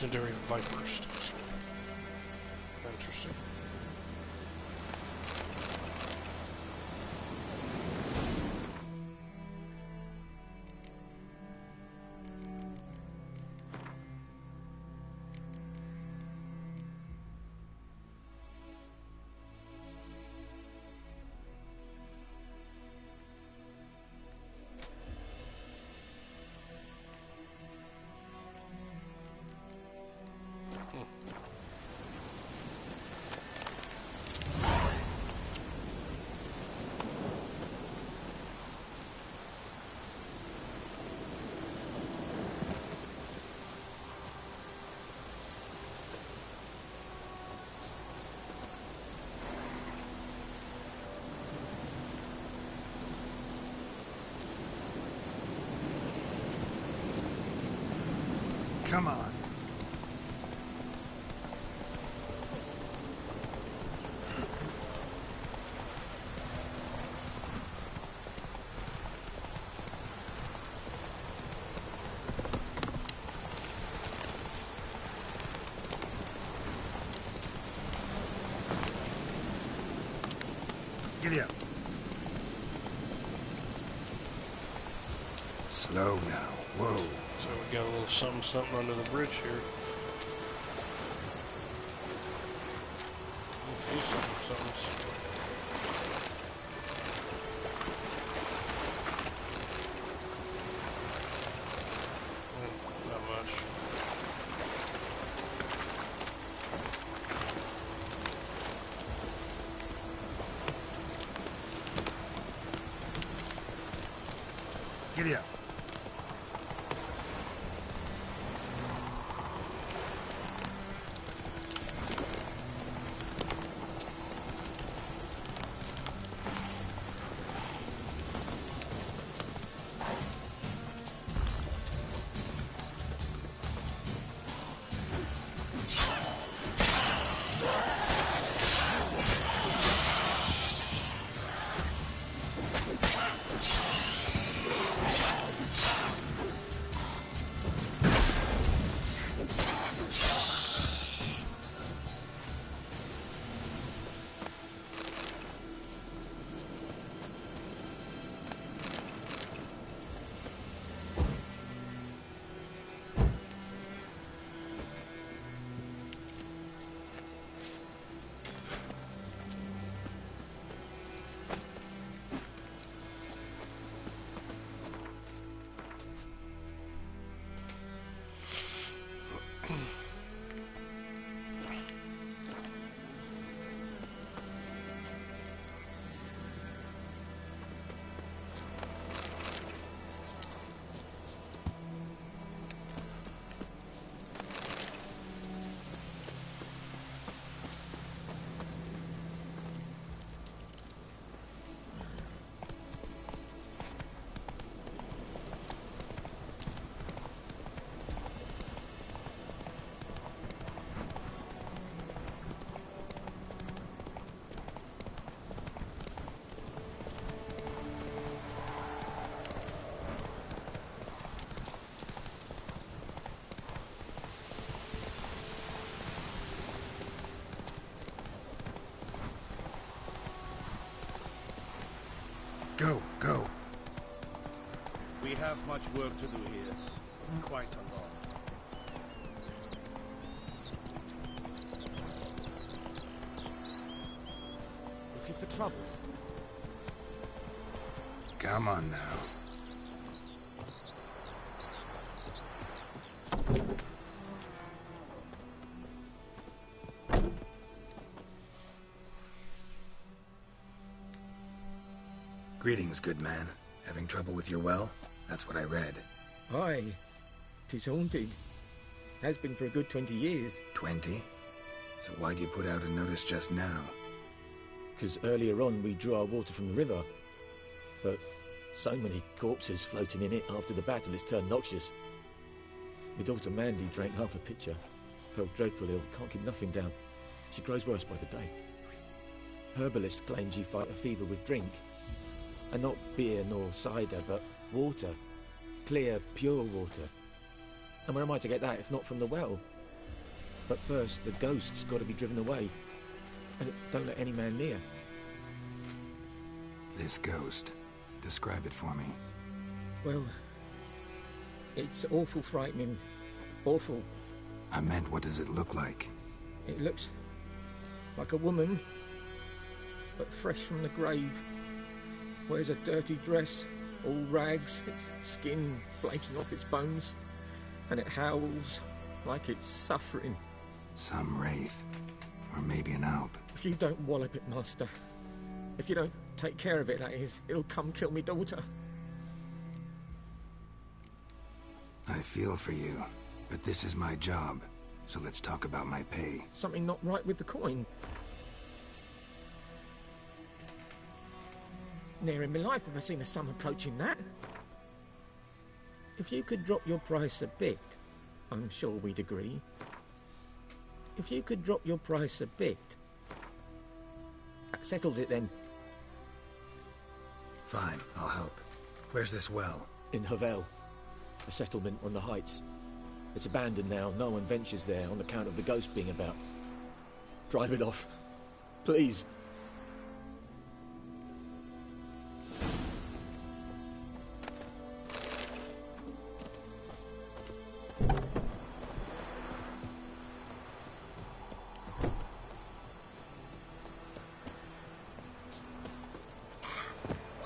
legendary viper sticks. Interesting. Come on. Giddy up. Slow now. Whoa. So we got a little something under the bridge here. A few somethings. Not much. Giddy up. Go, go. We have much work to do here. Quite a lot. Looking for trouble? Come on now. Greetings, good man. Having trouble with your well? That's what I read. Aye. 'Tis haunted. Has been for a good 20 years. 20? So why'd you put out a notice just now? 'Cause earlier on we drew our water from the river. But so many corpses floating in it after the battle it's turned noxious. My daughter Mandy drank half a pitcher. Felt dreadful ill, can't keep nothing down. She grows worse by the day. Herbalist claims you fight a fever with drink. And not beer nor cider, but water. Clear, pure water. And where am I to get that if not from the well? But first, the ghost's got to be driven away. And it don't let any man near. This ghost. Describe it for me. Well, it's awful frightening. Awful. I meant, what does it look like? It looks like a woman, but fresh from the grave. Wears a dirty dress, all rags, its skin flaking off its bones, and it howls like it's suffering. Some wraith. Or maybe an alp. If you don't wallop it, Master, if you don't take care of it, that is, it'll come kill me daughter. I feel for you, but this is my job, so let's talk about my pay. Something not right with the coin. Ne'er in my life have I seen a sum approaching that. If you could drop your price a bit, I'm sure we'd agree. If you could drop your price a bit, that settles it then. Fine, I'll help. Where's this well? In Havel, a settlement on the heights. It's abandoned now. No one ventures there on account of the ghost being about. Drive it off, please.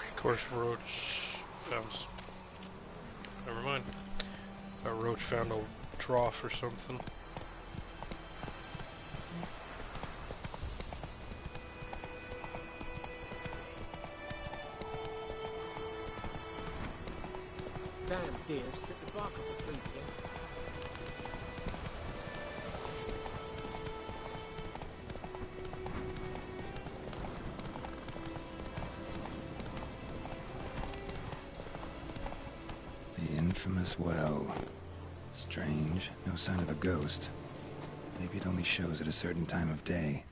Of course, Roach found... Never mind. Thought Roach found a trough or something. Damn deer, strip the bark off the trees again. The infamous well. Strange, no sign of a ghost. Maybe it only shows at a certain time of day.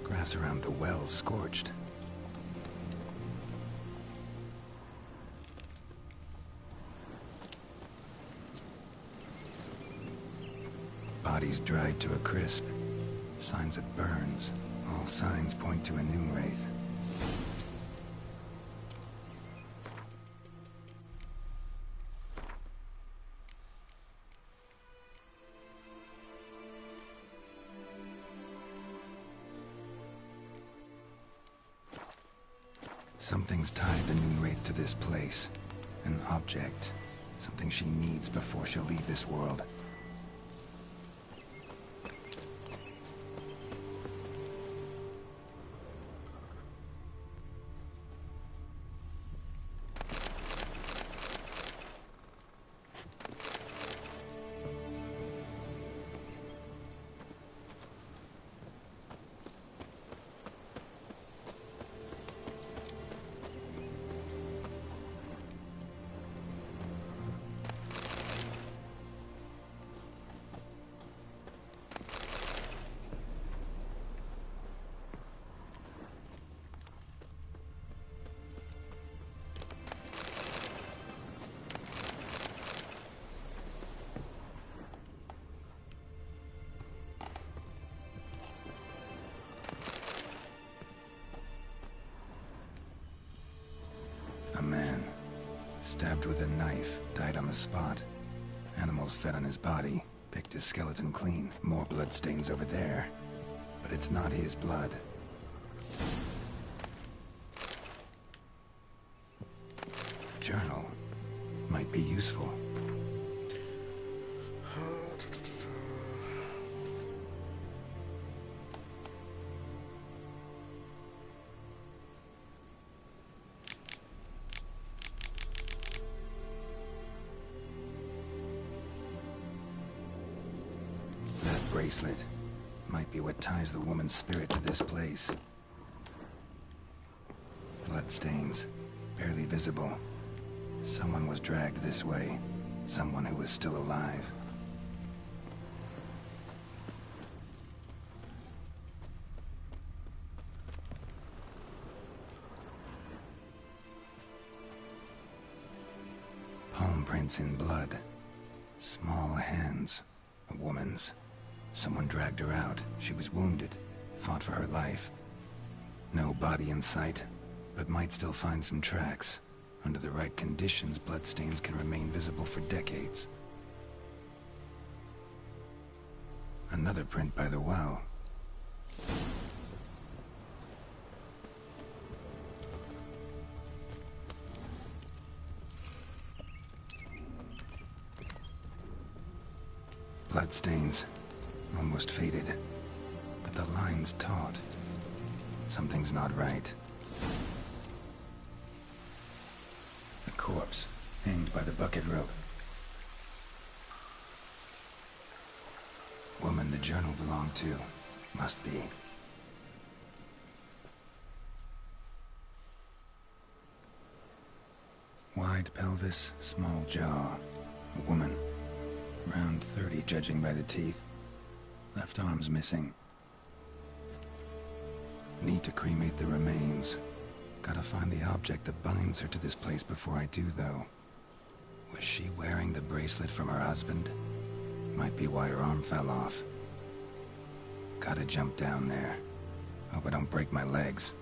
Grass around the well scorched. Bodies dried to a crisp. Signs of burns. All signs point to a noon wraith. Something's tied the noon wraith to this place. An object. Something she needs before she'll leave this world. A man, stabbed with a knife, died on the spot. Animals fed on his body, picked his skeleton clean. More bloodstains over there. But it's not his blood. A journal might be useful. Bracelet might be what ties the woman's spirit to this place. Bloodstains, barely visible. Someone was dragged this way. Someone who was still alive. Palm prints in blood. Small hands. A woman's. Someone dragged her out. She was wounded. Fought for her life. No body in sight, but might still find some tracks. Under the right conditions, bloodstains can remain visible for decades. Another print by the well. Bloodstains. Almost faded. But the line's taut. Something's not right. A corpse, hanged by the bucket rope. Woman the journal belonged to. Must be. Wide pelvis, small jaw. A woman. Around 30, judging by the teeth. Left arm's missing. Need to cremate the remains. Gotta find the object that binds her to this place before I do, though. Was she wearing the bracelet from her husband? Might be why her arm fell off. Gotta jump down there. Hope I don't break my legs.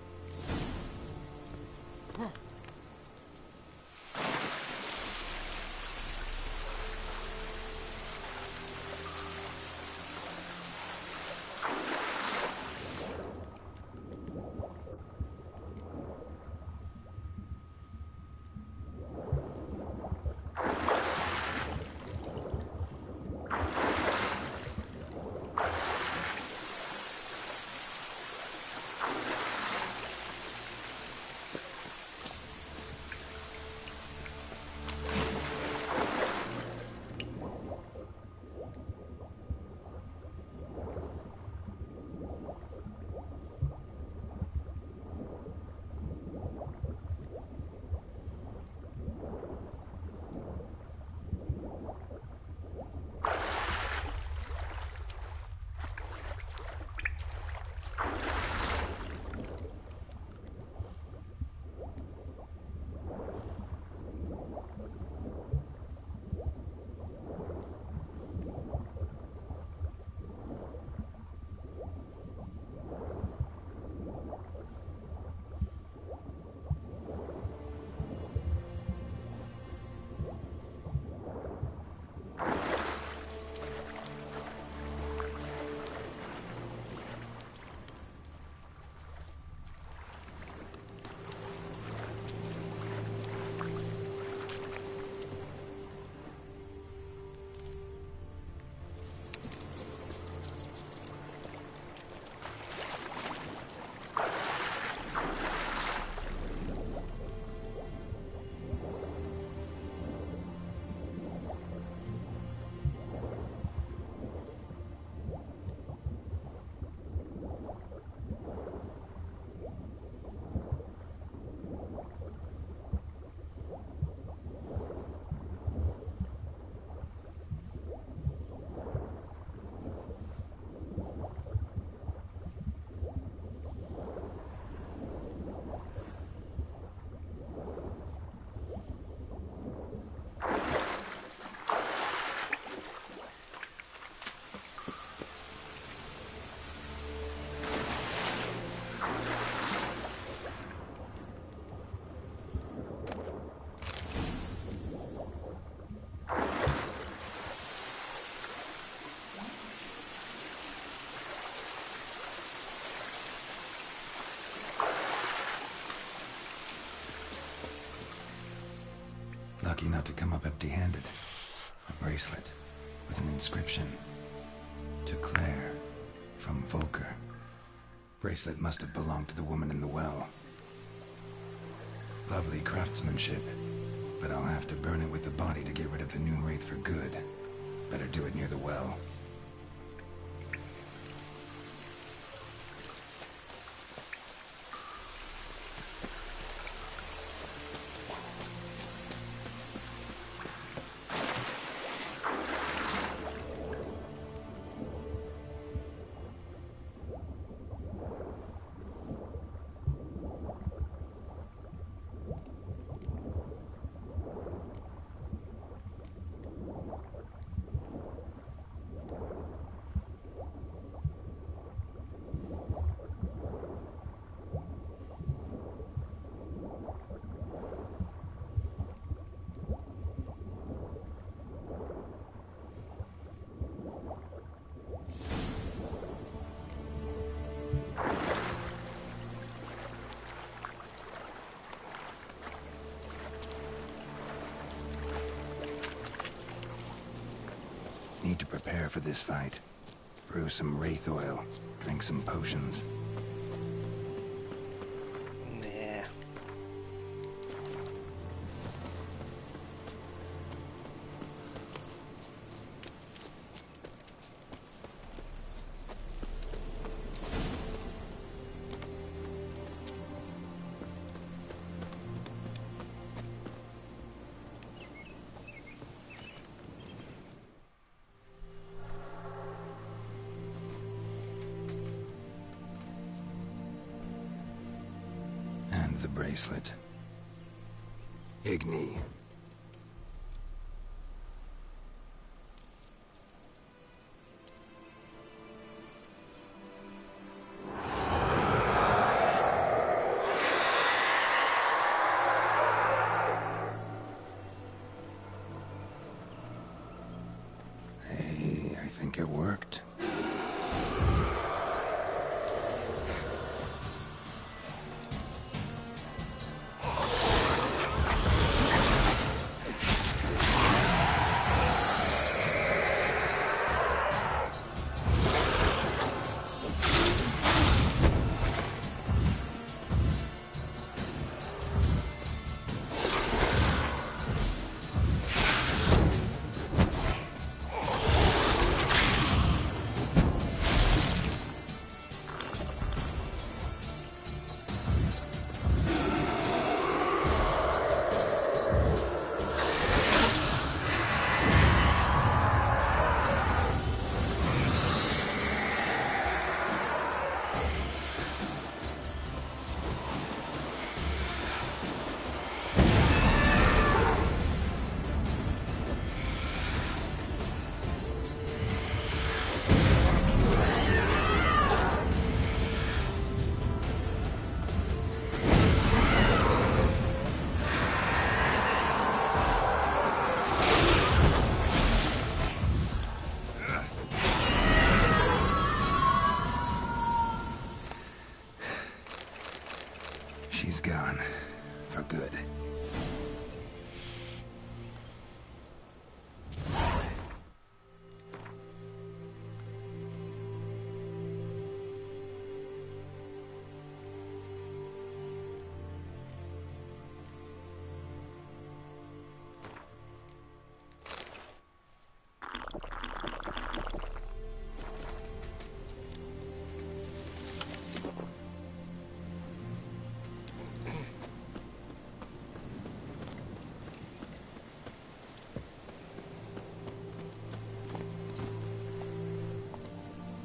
Lucky not to come up empty-handed. A bracelet with an inscription. To Claire, from Volker. Bracelet must have belonged to the woman in the well. Lovely craftsmanship, but I'll have to burn it with the body to get rid of the Noon Wraith for good. Better do it near the well. Need to prepare for this fight. Brew some wraith oil. Drink some potions. Nah. And the bracelet. Igni. Hey, I think it worked. She's gone. For good.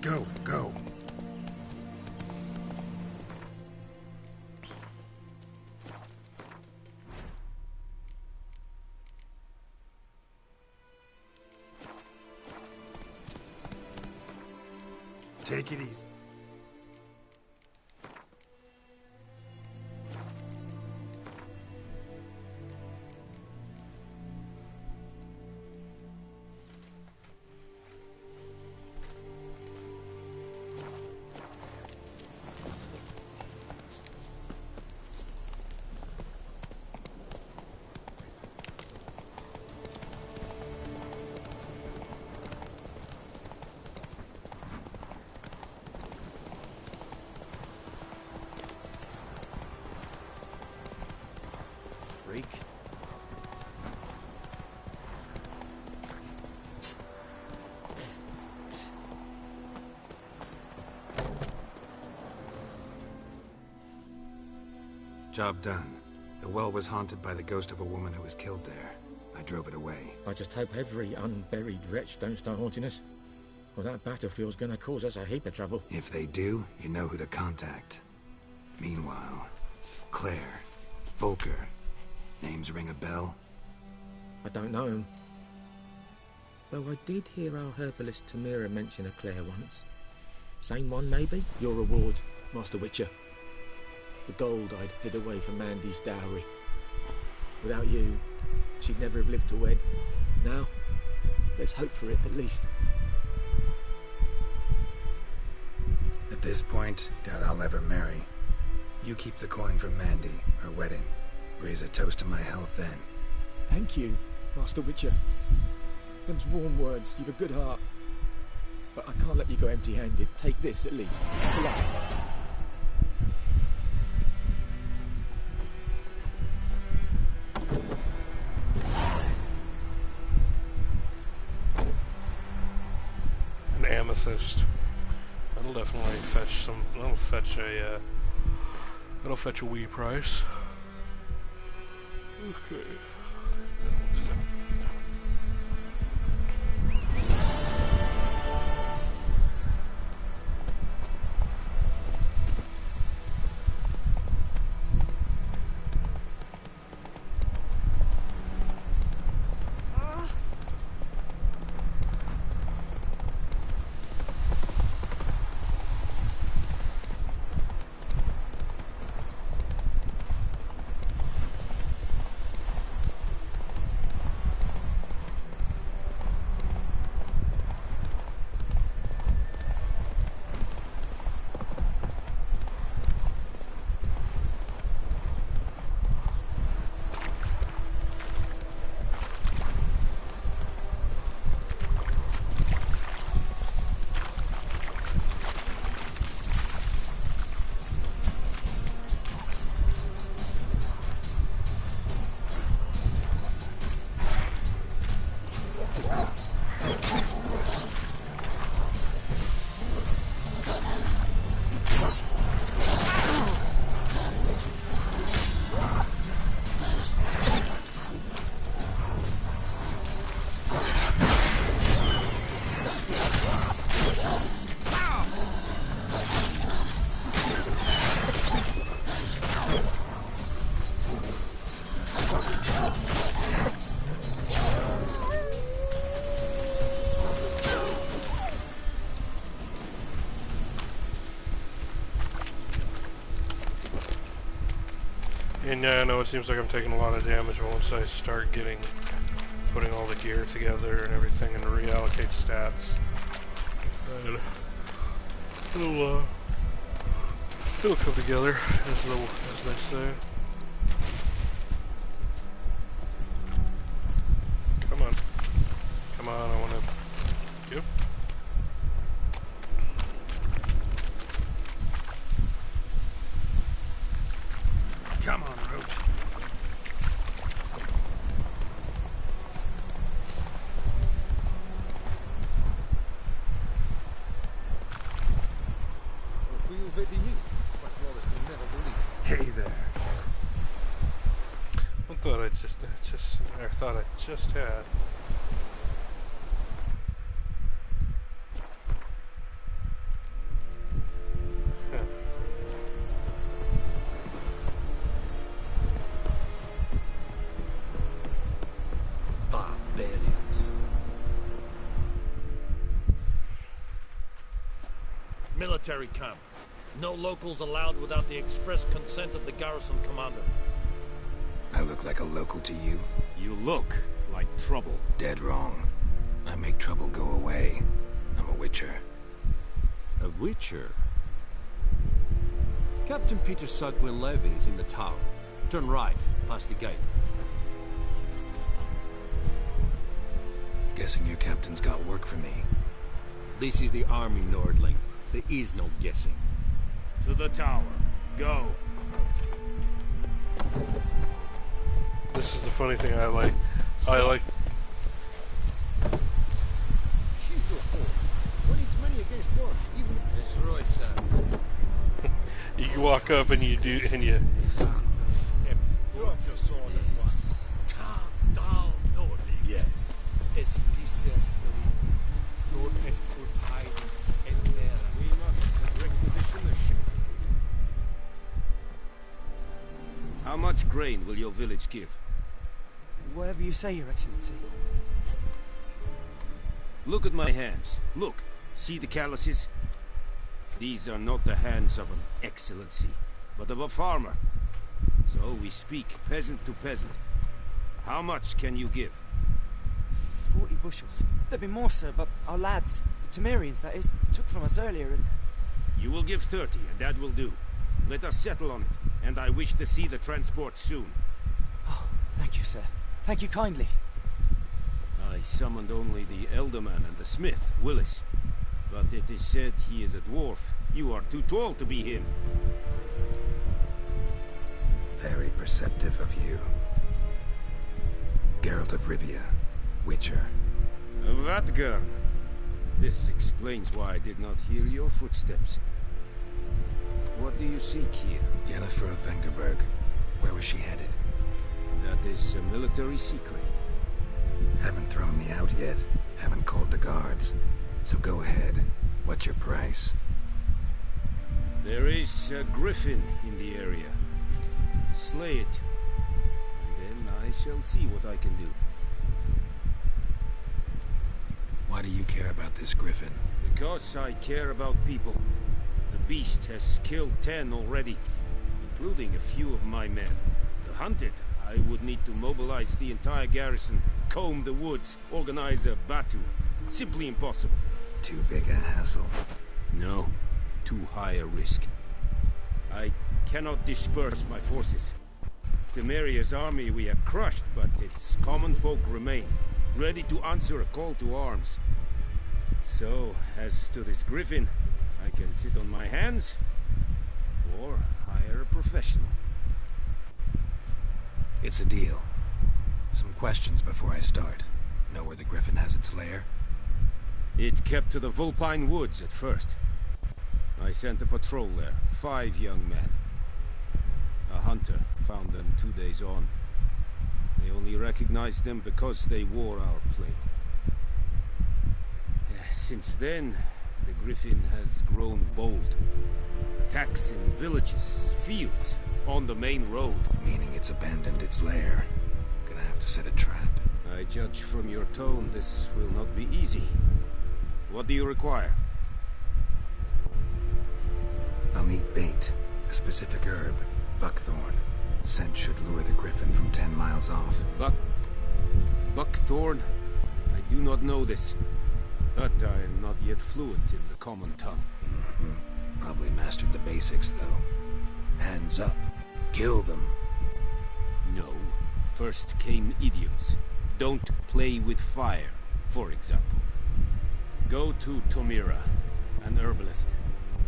Go, go. Take it easy. Freak. Job done. The well was haunted by the ghost of a woman who was killed there. I drove it away. I just hope every unburied wretch don't start haunting us. Well, that battlefield's gonna cause us a heap of trouble. If they do, you know who to contact. Meanwhile, Claire, Volker, names ring a bell? I don't know him. Though I did hear our herbalist Tamira mention a Claire once. Same one, maybe? Your reward, Master Witcher. The gold I'd hid away from Mandy's dowry. Without you, she'd never have lived to wed. Now, let's hope for it, at least. At this point, doubt I'll ever marry. You keep the coin from Mandy, her wedding. Raise a toast to my health then. Thank you, Master Witcher. Them's warm words. You've a good heart. But I can't let you go empty-handed. Take this, at least. Pull up. An amethyst. That'll definitely fetch some. That'll fetch a. That'll fetch a wee price. Okay. And yeah, I know it seems like I'm taking a lot of damage, but once I start putting all the gear together and everything and reallocate stats, and it'll come together, as they say. Come on. Come on, I wanna... Yep. Come on, Roach. Hey there. I thought I just had. Barbarians. Military camp. No locals allowed without the express consent of the garrison commander. I look like a local to you? You look like trouble. Dead wrong. I make trouble go away. I'm a witcher. A witcher? Captain Peter Sugwin Levy is in the tower. Turn right, past the gate. Guessing your captain's got work for me. This is the army, Nordling. There is no guessing. To the tower. Go. This is the funny thing I like. I like... When it's many against one, even... Destroy, son. You walk up and you do, and you... Drop your sword at once. Calm down, Nordling. Yes. It's Lord Estwood hiding in there. We must requisition the ship. How much grain will your village give? Whatever you say, Your Excellency. Look at my hands. Look. See the calluses? These are not the hands of an excellency, but of a farmer. So we speak peasant to peasant. How much can you give? 40 bushels. There'd be more, sir, but our lads, the Temerians, that is, took from us earlier and... You will give 30, and that will do. Let us settle on it, and I wish to see the transport soon. Oh, thank you, sir. Thank you kindly. I summoned only the Elderman and the smith, Willis. But it is said he is a dwarf. You are too tall to be him. Very perceptive of you. Geralt of Rivia, Witcher. Vatgern. This explains why I did not hear your footsteps. What do you seek here? Yennefer of Vengerberg. Where was she headed? That is a military secret. Haven't thrown me out yet. Haven't called the guards. So go ahead. What's your price? There is a griffin in the area. Slay it. And then I shall see what I can do. Why do you care about this griffin? Because I care about people. The beast has killed 10 already, including a few of my men. To hunt it, I would need to mobilize the entire garrison, comb the woods, organize a batu. Simply impossible. Too big a hassle? No, too high a risk. I cannot disperse my forces. Temeria's army we have crushed, but its common folk remain, ready to answer a call to arms. So, as to this griffin, I can sit on my hands, or hire a professional. It's a deal. Some questions before I start. Know where the griffin has its lair? It kept to the Vulpine Woods at first. I sent a patrol there, 5 young men. A hunter found them 2 days on. They only recognized them because they wore our plate. Since then, the griffin has grown bold. Attacks in villages, fields, on the main road. Meaning it's abandoned its lair. Gonna have to set a trap. I judge from your tone this will not be easy. What do you require? I'll need bait. A specific herb. Buckthorn. Scent should lure the griffin from 10 miles off. Buckthorn? I do not know this. But I am not yet fluent in the common tongue. Probably mastered the basics, though. Hands up. Kill them. No. First came idioms. Don't play with fire, for example. Go to Tomira, an herbalist.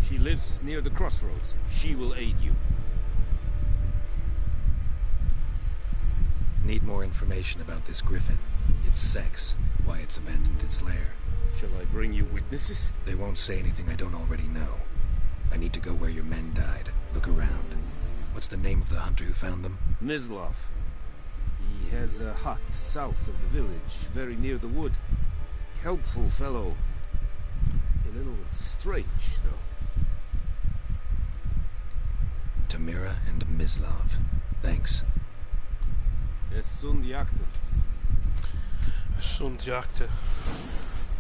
She lives near the crossroads. She will aid you. Need more information about this griffin. Its sex. Why it's abandoned its lair. Shall I bring you witnesses? They won't say anything I don't already know. I need to go where your men died. Look around. What's the name of the hunter who found them? Mislav. He has a hut south of the village, very near the wood. Helpful fellow. A little strange, though. Tamira and Mislav. Thanks. Sundjakte. Sundjakte.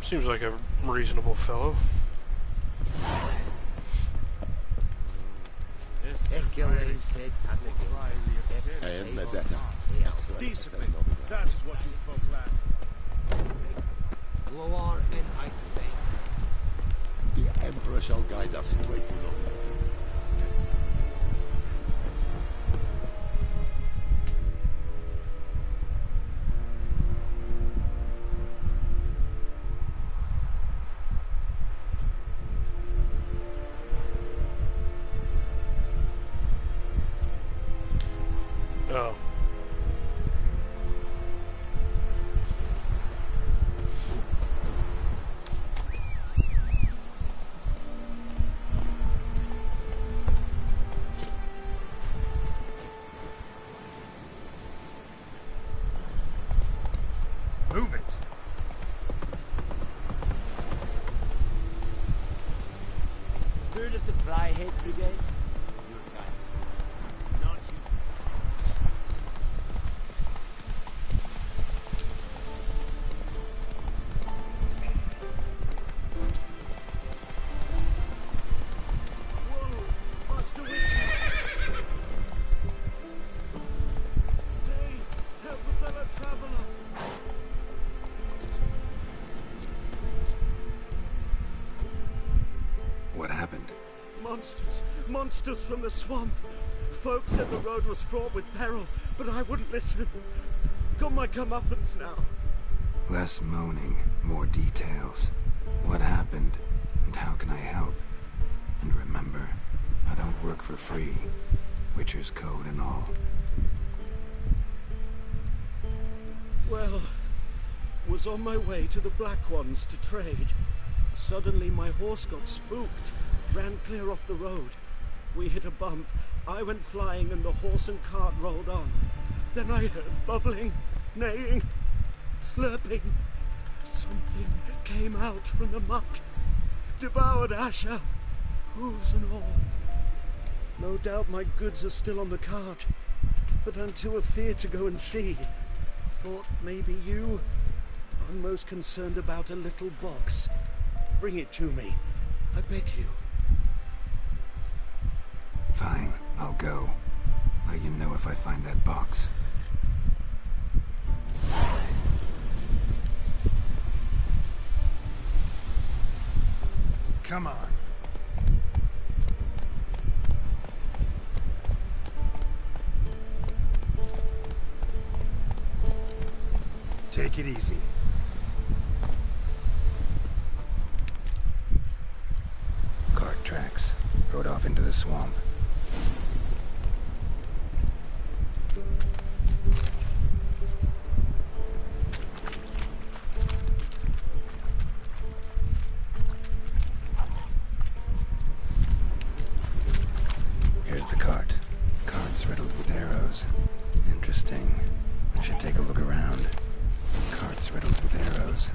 Seems like a reasonable fellow. Decently. That is what you folk lack. Lower and I think. The Emperor shall guide us straight to the Oh. Move it! Heard of the Flyhead Brigade? Your guys. Not you. Whoa! Master Witcher! Dane, help a fellow traveler! What happened? Monsters! Monsters from the swamp! Folk said the road was fraught with peril, but I wouldn't listen. Got my comeuppance now. Less moaning, more details. What happened, and how can I help? And remember, I don't work for free. Witcher's code and all. Well, was on my way to the Black Ones to trade. Suddenly my horse got spooked, ran clear off the road. We hit a bump, I went flying and the horse and cart rolled on. Then I heard bubbling, neighing, slurping. Something came out from the muck, devoured Asher, hooves and all. No doubt my goods are still on the cart, but I'm too afeard to go and see. Thought maybe you. I'm most concerned about a little box. Bring it to me, I beg you. Fine, I'll go. Let you know if I find that box. Come on. Take it easy. Cart tracks. Rode off into the swamp. Here's the cart. Cart's riddled with arrows. Interesting. I should take a look around. Cart's riddled with arrows.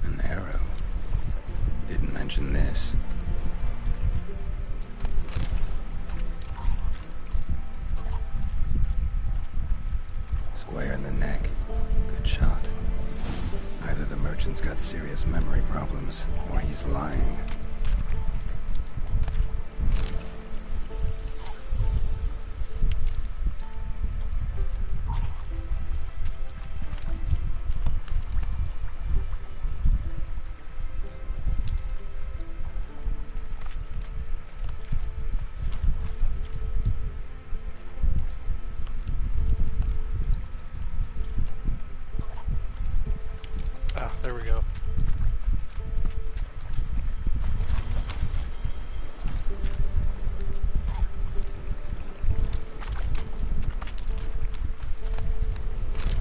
An arrow. Didn't mention this. Square in the neck. Good shot. Either the merchant's got serious memory problems, or he's lying. Ah, there we go.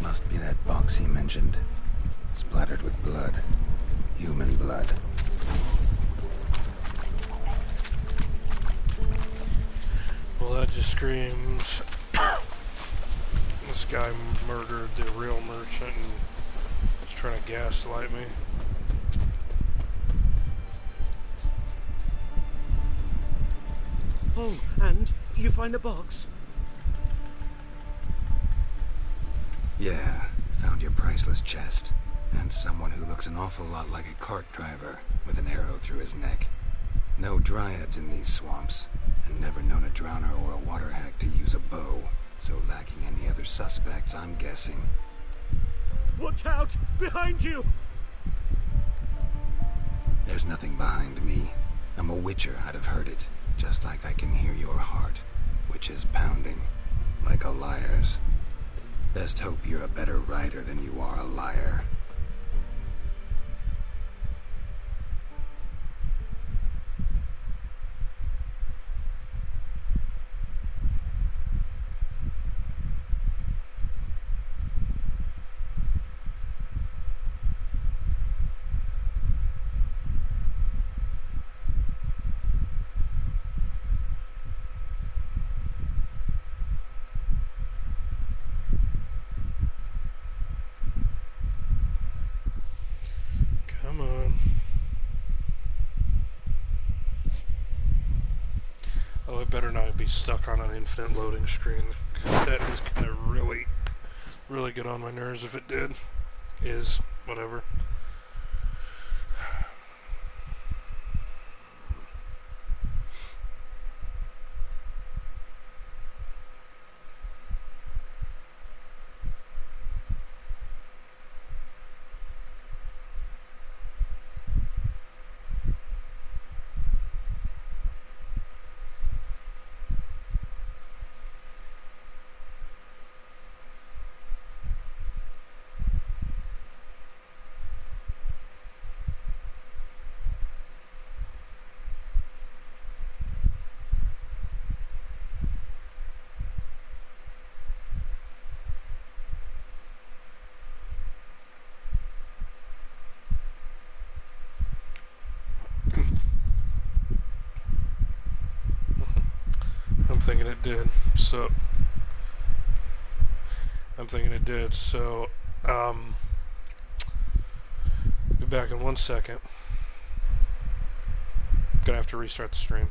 Must be that box he mentioned. Splattered with blood. Human blood. Well, that just screams this guy murdered the real merchant and is trying to gaslight me. Oh, and you find the box? Yeah, found your priceless chest. And someone who looks an awful lot like a cart driver, with an arrow through his neck. No dryads in these swamps, and never known a drowner or a water hack to use a bow. So lacking any other suspects, I'm guessing. Watch out! Behind you! There's nothing behind me. I'm a witcher, I'd have heard it. Just like I can hear your heart, which is pounding, like a liar's. Best hope you're a better rider than you are a liar. Come on. Oh, it better not be stuck on an infinite loading screen. That is gonna really get on my nerves if it did. Whatever. thinking it did. So I'm thinking it did. So be back in 1 second. Gonna have to restart the stream.